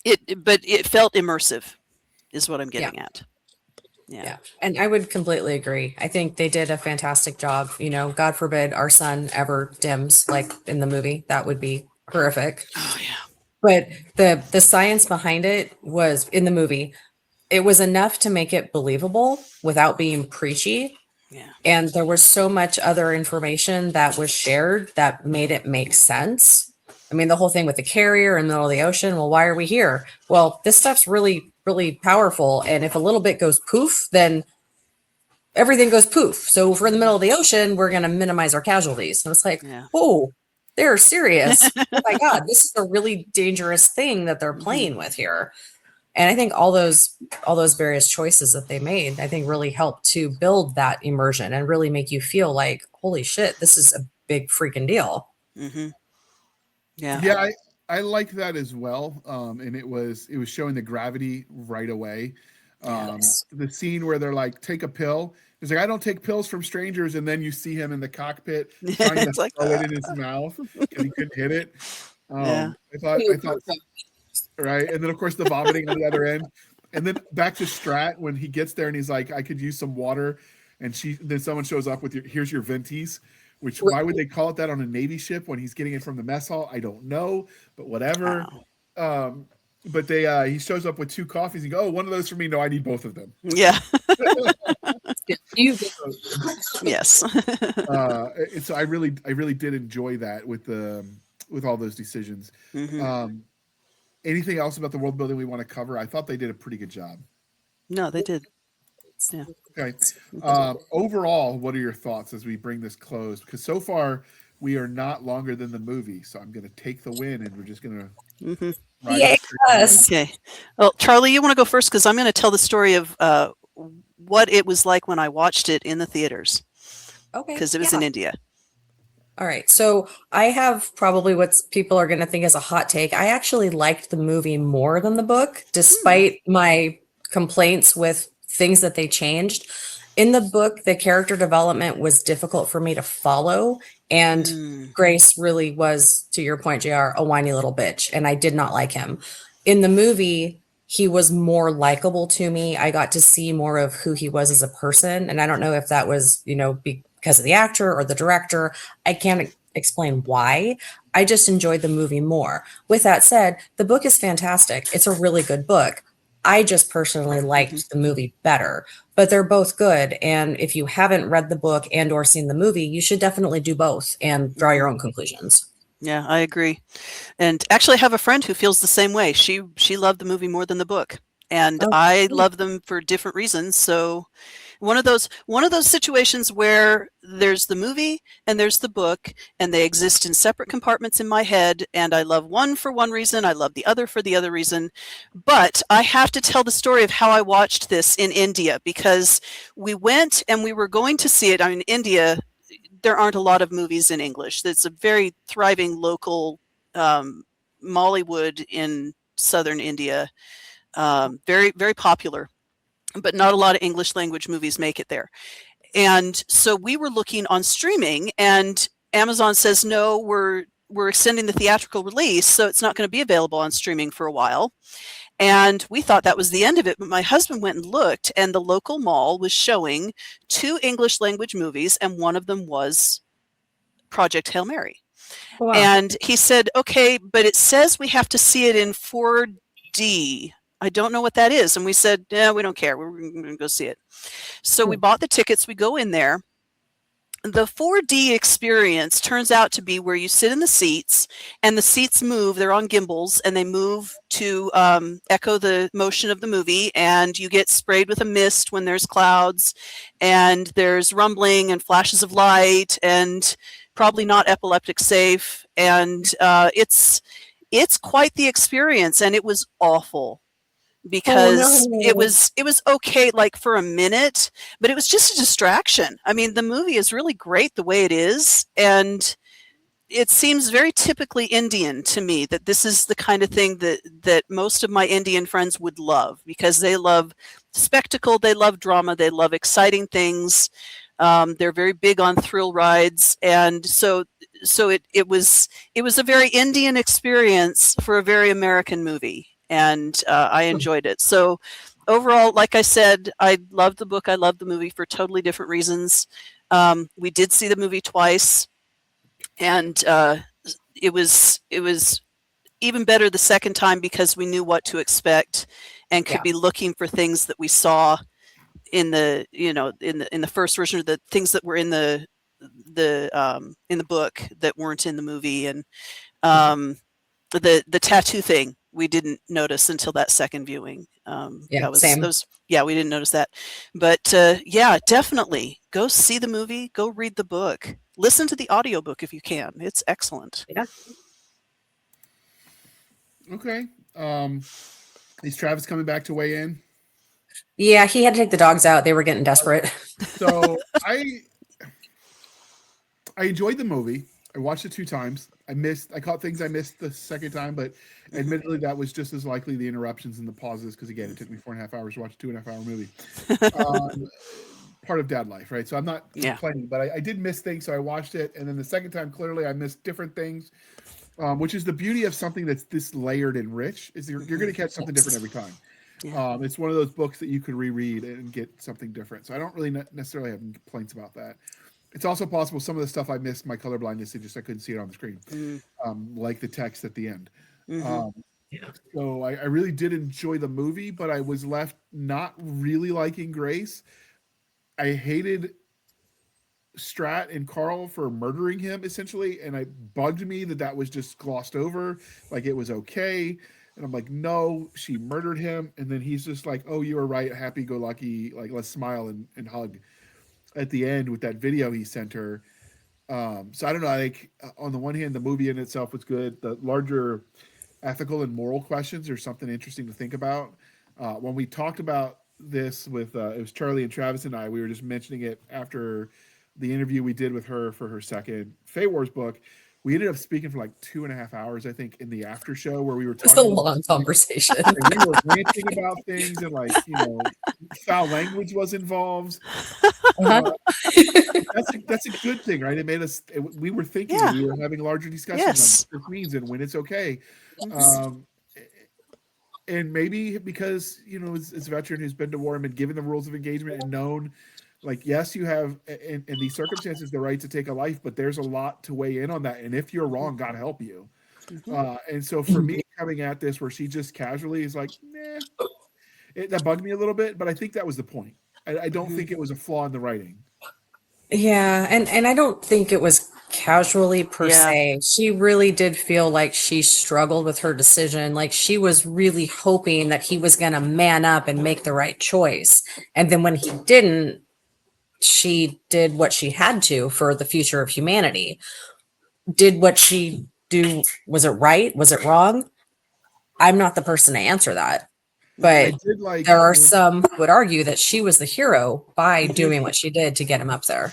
it felt immersive is what I'm getting at. Yeah. And I would completely agree. I think they did a fantastic job. God forbid our sun ever dims like in the movie. That would be horrific. Oh yeah. But the science behind it was in the movie. It was enough to make it believable without being preachy. Yeah. And there was so much other information that was shared that made it make sense. I mean, the whole thing with the carrier in the middle of the ocean. Well, why are we here? Well, this stuff's really, really powerful. And if a little bit goes poof, then everything goes poof. So if we're in the middle of the ocean, we're going to minimize our casualties. And it's like, oh, they're serious. Oh my God, this is a really dangerous thing that they're playing with here. And I think all those various choices that they made, I think really helped to build that immersion and really make you feel like, holy shit, this is a big freaking deal. Mm-hmm. Yeah. Yeah, I like that as well. And it was showing the gravity right away. The scene where they're like, take a pill. He's like, I don't take pills from strangers, and then you see him in the cockpit trying to like, throw it in his mouth because he couldn't hit it. Yeah. I thought right, and then of course the vomiting on the other end, and then back to Strat when he gets there and he's like, I could use some water, and then someone shows up with here's your venties. Which, why would they call it that on a Navy ship when he's getting it from the mess hall? I don't know, but whatever. Wow. But he shows up with 2 coffees and go, oh, one of those for me. No, I need both of them. Yeah. Yes. So I really did enjoy that with all those decisions. Mm-hmm. Anything else about the world building we want to cover? I thought they did a pretty good job. No, they did. Yeah. Okay. Overall, what are your thoughts as we bring this close? Because so far we are not longer than the movie, so I'm going to take the win, and we're just going to. Mm-hmm. Yes. Okay. Well, Charlie, you want to go first because I'm going to tell the story of what it was like when I watched it in the theaters. Okay. Because it was in India. All right. So I have probably what people are going to think is a hot take. I actually liked the movie more than the book, despite my complaints with things that they changed. In the book, the character development was difficult for me to follow. And Grace really was, to your point, JR, a whiny little bitch. And I did not like him. In the movie, he was more likable to me. I got to see more of who he was as a person. And I don't know if that was, because of the actor or the director. I can't explain why. I just enjoyed the movie more. With that said, the book is fantastic. It's a really good book. I just personally liked the movie better, but they're both good. And if you haven't read the book and or seen the movie, you should definitely do both and draw your own conclusions. Yeah, I agree. And actually I have a friend who feels the same way. She loved the movie more than the book. And I love them for different reasons. So one of those situations where there's the movie and there's the book and they exist in separate compartments in my head, and I love one for one reason, I love the other for the other reason. But I have to tell the story of how I watched this in India, because we went and we were going to see it. I mean, India, there aren't a lot of movies in English. It's a very thriving local Mollywood in southern India. Very, very popular, but not a lot of English language movies make it there. And so we were looking on streaming, and Amazon says, no, we're extending the theatrical release, so it's not going to be available on streaming for a while. And we thought that was the end of it. But my husband went and looked, and the local mall was showing 2 English language movies, and one of them was Project Hail Mary. Oh, wow. And he said, okay, but it says we have to see it in 4D. I don't know what that is. And we said, yeah, we don't care. We're going to go see it. So we bought the tickets. We go in there. The 4D experience turns out to be where you sit in the seats, and the seats move. They're on gimbals, and they move to echo the motion of the movie, and you get sprayed with a mist when there's clouds, and there's rumbling and flashes of light, and probably not epileptic safe. And it's quite the experience, and it was awful. Because it was okay, like for a minute, but it was just a distraction. I mean, the movie is really great the way it is, and it seems very typically Indian to me, that this is the kind of thing that most of my Indian friends would love, because they love spectacle, they love drama, they love exciting things. They're very big on thrill rides, and so it was a very Indian experience for a very American movie. And I enjoyed it. So overall, like I said, I loved the book. I loved the movie for totally different reasons. We did see the movie twice, and it was even better the second time because we knew what to expect and could be looking for things that we saw in the in the first version, or the things that were in the book that weren't in the movie, and the tattoo thing we didn't notice until that second viewing. Same. We didn't notice that. But definitely go see the movie, go read the book, listen to the audiobook if you can. It's excellent. Yeah. Okay. Is Travis coming back to weigh in? Yeah, he had to take the dogs out. They were getting desperate. So I enjoyed the movie. I watched it 2 times. I caught things I missed the second time, but admittedly, that was just as likely the interruptions and the pauses, because again, it took me 4.5 hours to watch a 2.5-hour movie. Part of dad life, right? So I'm not complaining, but I did miss things, so I watched it, and then the second time, clearly, I missed different things, which is the beauty of something that's this layered and rich, is you're going to catch something different every time. Yeah. It's one of those books that you could reread and get something different. So I don't really necessarily have complaints about that. It's also possible some of the stuff I missed, my colorblindness, I couldn't see it on the screen, like the text at the end. So I really did enjoy the movie, but I was left not really liking Grace. I hated Strat and Carl for murdering him, essentially, and it bugged me that was just glossed over, like it was okay. And I'm like, no, she murdered him. And then he's just like, oh, you were right, happy-go-lucky, like, let's smile and hug at the end with that video he sent her. So I don't know, like, on the one hand, the movie in itself was good. The larger ethical and moral questions are something interesting to think about. When we talked about this with, it was Charlie and Travis and I, we were just mentioning it after the interview we did with her for her second Fate Wars book. We ended up speaking for like 2.5 hours, I think, in the after show, where we were talking. It's a long conversation. We were ranting about things, and like, foul language was involved. That's a good thing, right? It made us. We were thinking, we were having larger discussions on what this means and when it's okay. And maybe because as a veteran who's been to war and been given the rules of engagement and known. Like, yes, you have, in these circumstances, the right to take a life, but there's a lot to weigh in on that. And if you're wrong, God help you. And so for me, coming at this where she just casually is like, that bugged me a little bit, but I think that was the point. I don't think it was a flaw in the writing. Yeah, and I don't think it was casually per se. She really did feel like she struggled with her decision. Like, she was really hoping that he was going to man up and make the right choice. And then when he didn't, she did what she had to for the future of humanity. Did what she do, was it right? Was it wrong? I'm not the person to answer that. But there are some who would argue that she was the hero by doing what she did to get him up there.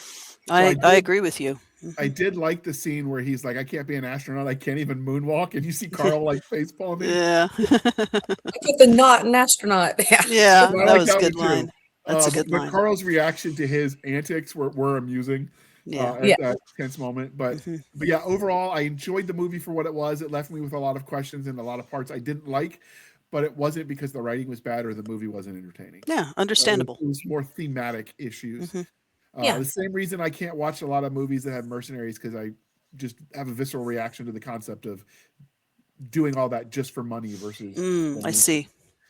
I agree with you. I did like the scene where he's like, I can't be an astronaut. I can't even moonwalk. And you see Carl like face palming. With the not an astronaut. Yeah, that was a good line. That's a good but line. Carl's reaction to his antics were amusing. Yeah. At that tense moment. But Mhm. but yeah, overall, I enjoyed the movie for what it was. It left me with a lot of questions and a lot of parts I didn't like, but it wasn't because the writing was bad or the movie wasn't entertaining. Yeah, understandable. It was more thematic issues. Mhm. Yeah. The same reason I can't watch a lot of movies that have mercenaries, because I just have a visceral reaction to the concept of doing all that just for money versus. I see.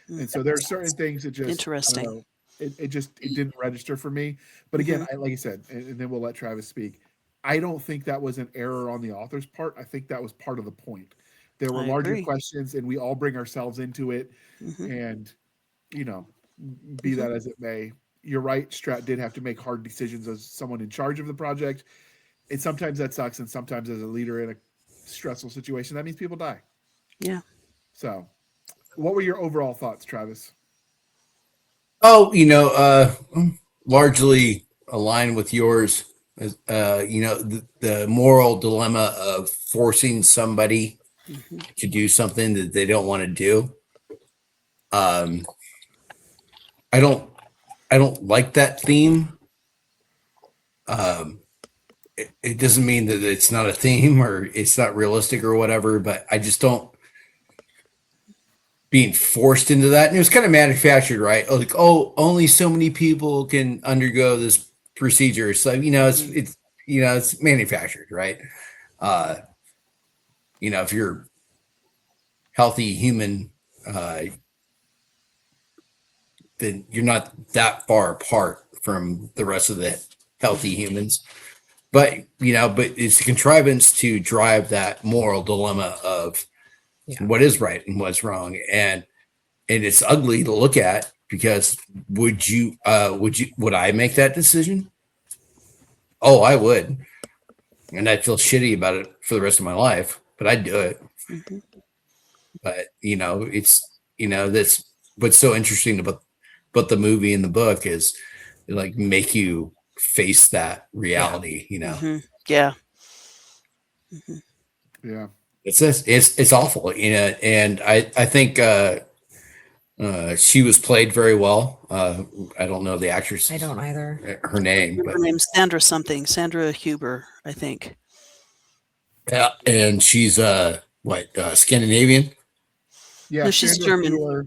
And so there are certain things that just, I Interesting. don't know, it didn't register for me. But again, Mm-hmm. like I said, and then we'll let Travis speak. I don't think that was an error on the author's part. I think that was part of the point. There were I larger agree. questions, and we all bring ourselves into it. Mhm. And you know, be that as it may, you're right. Strat did have to make hard decisions as someone in charge of the project, and sometimes that sucks. And sometimes, as a leader in a stressful situation, that means people die. Yeah. So, what were your overall thoughts, Travis? Oh, largely aligned with yours. The moral dilemma of forcing somebody to do something that they don't want to do. I don't like that theme. It doesn't mean that it's not a theme or it's not realistic or whatever, but I just don't being forced into that. And it was kind of manufactured, right? Like, oh, only so many people can undergo this procedure. So, it's manufactured, right? If you're healthy human, then you're not that far apart from the rest of the healthy humans. But it's a contrivance to drive that moral dilemma of what is right and what's wrong. And it's ugly to look at, because would I make that decision? Oh, I would. And I'd feel shitty about it for the rest of my life, but I'd do it. Mhm. But that's what's so interesting about the movie and the book is they like make you face that reality. Mhm. Yeah. Yeah. It's awful, and I think she was played very well. I don't know the actress. I don't either. Her name, but Her name's Sandra something. Sandra Huber, I think. yeah, and she's Scandinavian. Yeah, No, she's Sandra German. Fuller,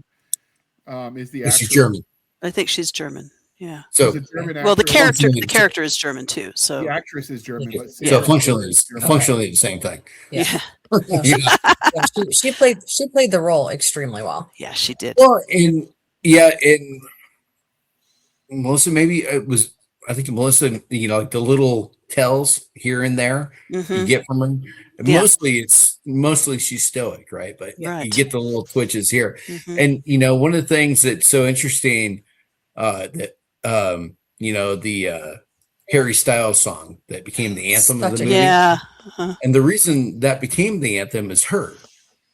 is the She's actress. German. I think she's German. Yeah. So She's a German Well, the actress. character is German too. So The actress is German, but so Sandra functionally, Fuller is German. functionally the same thing. yeah. You know? Yeah, she played the role extremely well. Yeah, she did. Well, and Melissa, maybe it was. I think Melissa, like the little tells here and there you Mhm. get from her. Yeah. Mostly she's stoic, right? But Right. you get the little twitches here. Mhm. And one of the things that's so interesting, the Harry Styles song that became the anthem of the Such a- movie. Yeah. And the reason that became the anthem is her.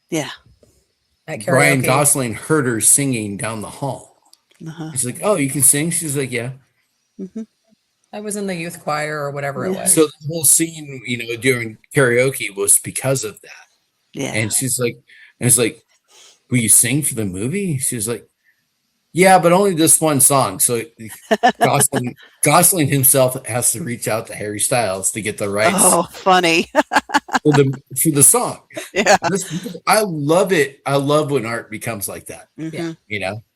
Yeah. At Ryan karaoke. Gosling heard her singing down the hall. Uh-huh. He's like, "Oh, you can sing?" She's like, "Yeah." I was in the youth choir or whatever it Yeah. was. So the whole scene, during karaoke was because of that. Yeah. And she's like, "Will you sing for the movie?" She's like, "Yeah, but only this one song." So Gosling himself has to reach out to Harry Styles to get the rights Oh, funny. for the song. Yeah. I love it. I love when art becomes like that. Mhm.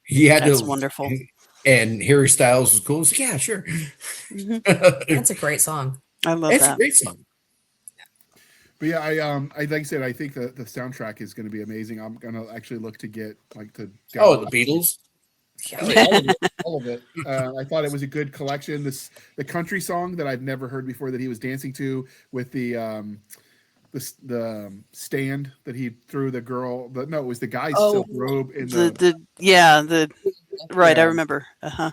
He had That's to wonderful. And Harry Styles was cool. He's like, "Yeah, sure." Mhm. That's a great song. I love It's a that. great song. But yeah, I like I said, I think the soundtrack is going to be amazing. I'm going to actually look to get to Oh, download the Beatles. all of it. I thought it was a good collection. The country song that I've never heard before that he was dancing to with the stand that he threw the girl. But no, it was the guy's silk robe in Right, I Yeah. remember. Uh-huh.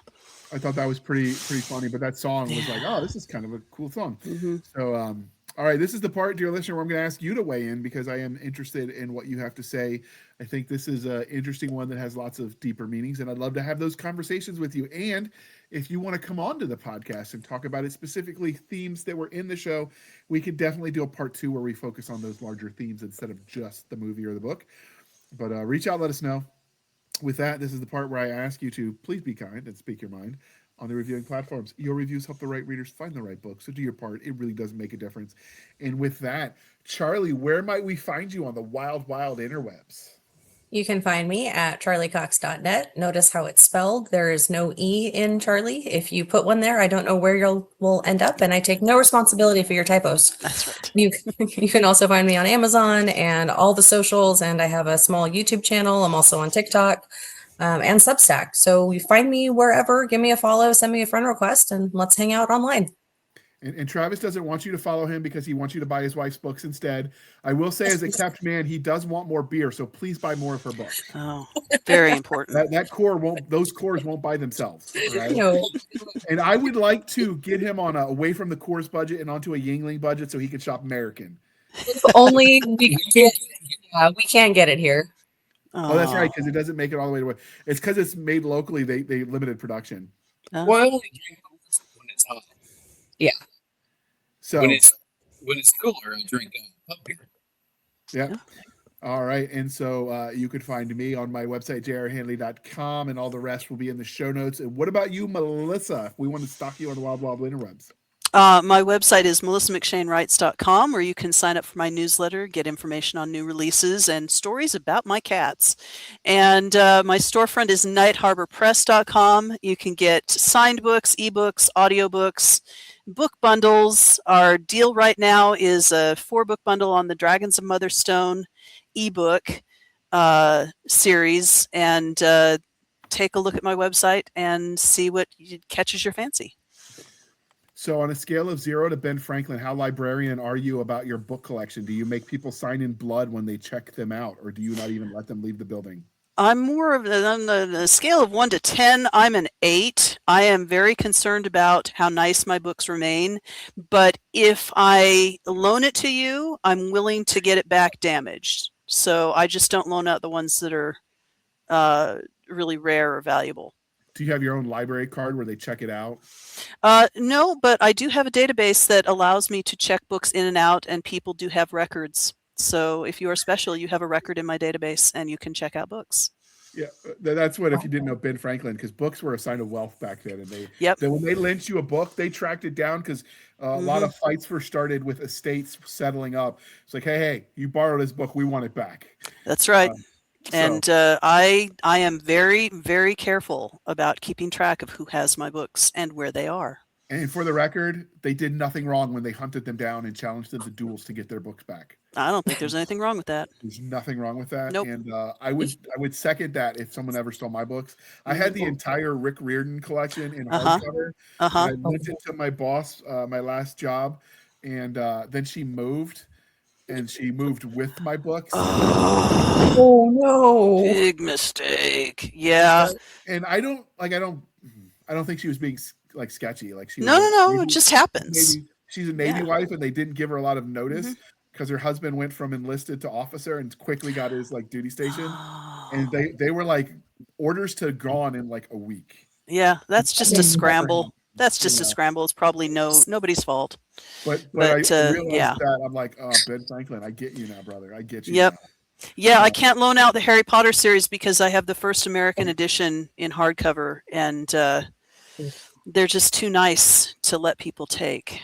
I thought that was pretty funny. But that song was like, oh, this is kind of a cool song. Mhm. So, all right, this is the part, dear listener, where I'm going to ask you to weigh in because I am interested in what you have to say. I think this is an interesting one that has lots of deeper meanings, and I'd love to have those conversations with you. And if you want to come on to the podcast and talk about it, specifically themes that were in the show, we could definitely do a part 2 where we focus on those larger themes instead of just the movie or the book. But reach out, let us know. with that, this is the part where I ask you to please be kind and speak your mind on the reviewing platforms. Your reviews help the right readers find the right book. So do your part. It really does make a difference. And with that, Charlie, where might we find you on the wild, wild interwebs? You can find me at charliecox.net. Notice how it's spelled. There is no E in Charlie. If you put one there, I don't know where will end up, and I take no responsibility for your typos. That's right. You can also find me on Amazon and all the socials, and I have a small YouTube channel. I'm also on TikTok and Substack. So you find me wherever, give me a follow, send me a friend request, and let's hang out online. And Travis doesn't want you to follow him because he wants you to buy his wife's books instead. I will say, as a kept man, he does want more beer, so please buy more of her books. Oh, very important. Those cores won't buy themselves. Right? No. And I would like to get him on away from the Coors budget and onto a Yingling budget so he can shop American. If only we can't get it here. Oh, that's right, because it doesn't make it all the way to. It's because it's made locally. They limited production. Well, I only drink Coors when it's hot. Yeah. So when it's cooler, I drink pub beer. Yeah. All right. And so you could find me on my website, jrhanley.com, and all the rest will be in the show notes. And what about you, Melissa, if we want to stalk you on the Wild Wild Interwebs? My website is melissamcshanewrites.com, where you can sign up for my newsletter, get information on new releases and stories about my cats. And my storefront is nightharborpress.com. You can get signed books, ebooks, audiobooks, book bundles. Our deal right now is a 4-book bundle on the Dragons of Motherstone ebook series. And take a look at my website and see what catches your fancy. So on a scale of 0 to Ben Franklin, how librarian are you about your book collection? Do you make people sign in blood when they check them out, or do you not even let them leave the building? I'm more of on the scale of 1 to 10. I'm an 8. I am very concerned about how nice my books remain, but if I loan it to you, I'm willing to get it back damaged. So I just don't loan out the ones that are really rare or valuable. Do you have your own library card where they check it out? No, but I do have a database that allows me to check books in and out, and people do have records. So if you are special, you have a record in my database and you can check out books. Yeah, that's what, if you didn't know Ben Franklin, because books were a sign of wealth back then. And when they lent you a book, they tracked it down because a lot of fights were started with estates settling up. It's like, hey, you borrowed this book, we want it back. That's right. And I am very, very careful about keeping track of who has my books and where they are. And for the record, they did nothing wrong when they hunted them down and challenged them to duels to get their books back. I don't think there's anything wrong with that. There's nothing wrong with that. Nope. And I would second that if someone ever stole my books. I had the entire Rick Riordan collection in hardcover. I lent it to my boss, my last job, and then she moved. And she moved with my books. Oh no! Big mistake. Yeah. And I don't think she was being like sketchy. Like she. No. It just happens. She's a Navy wife, and they didn't give her a lot of notice because her husband went from enlisted to officer and quickly got his like duty station. And they were like orders to gone in like a week. Yeah, that's just a scramble. That's just a scramble. It's probably nobody's fault. But I realized that I'm like, oh, Ben Franklin, I get you now, brother. I get you. Yep. Now. Yeah, I can't loan out the Harry Potter series because I have the first American edition in hardcover, and they're just too nice to let people take.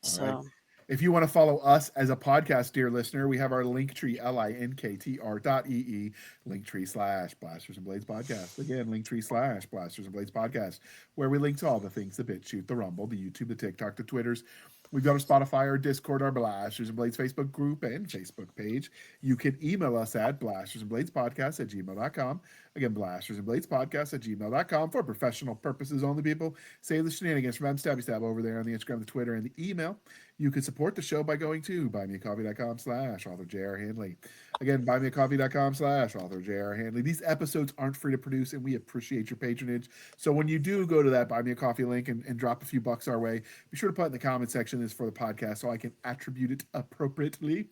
So. Right. If you want to follow us as a podcast, dear listener, we have our Linktree, linktr.ee, Linktree/Blasters and Blades Podcast. Again, Linktree/Blasters and Blades Podcast, where we link to all the things: the BitChute, the Rumble, the YouTube, the TikTok, the Twitters. We've got our Spotify, our Discord, our Blasters and Blades Facebook group and Facebook page. You can email us at blastersandbladespodcast@gmail.com. Again, blastersandbladespodcast@gmail.com for professional purposes only, people. Save the shenanigans from Stabby Stab over there on the Instagram, the Twitter, and the email. You can support the show by going to buymeacoffee.com/author J.R. Handley. Again, buymeacoffee.com/author J.R. Handley. These episodes aren't free to produce, and we appreciate your patronage. So when you do go to that Buy Me a Coffee link and drop a few bucks our way, be sure to put in the comment section this is for the podcast so I can attribute it appropriately.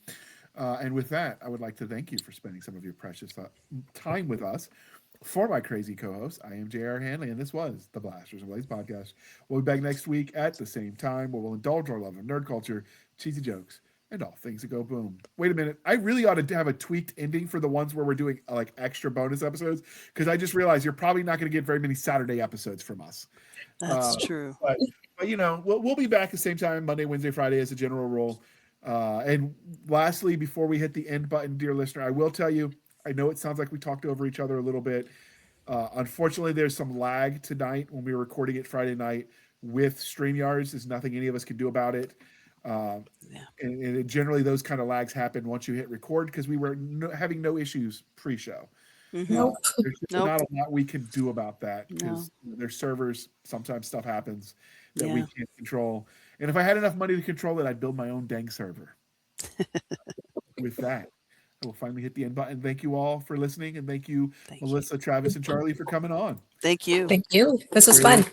And with that, I would like to thank you for spending some of your precious time with us. For my crazy co-host, I am J.R. Handley, and this was the Blasters and Blades Podcast. We'll be back next week at the same time, where we'll indulge our love of nerd culture, cheesy jokes, and all things that go boom. Wait a minute. I really ought to have a tweaked ending for the ones where we're doing like extra bonus episodes, because I just realized you're probably not going to get very many Saturday episodes from us. That's true. But we'll be back the same time, Monday, Wednesday, Friday as a general rule. And lastly, before we hit the end button, dear listener, I will tell you, I know it sounds like we talked over each other a little bit. Unfortunately, there's some lag tonight when we were recording it Friday night with StreamYards. There's nothing any of us can do about it. And generally, those kind of lags happen once you hit record, because we were having no issues pre-show. Nope. There's not a lot we can do about that, because their servers, sometimes stuff happens that we can't control. And if I had enough money to control it, I'd build my own dang server. With that, I will finally hit the end button. Thank you all for listening, and thank you, Melissa, Travis, and Charlie, for coming on. Thank you. Thank you. This was fun.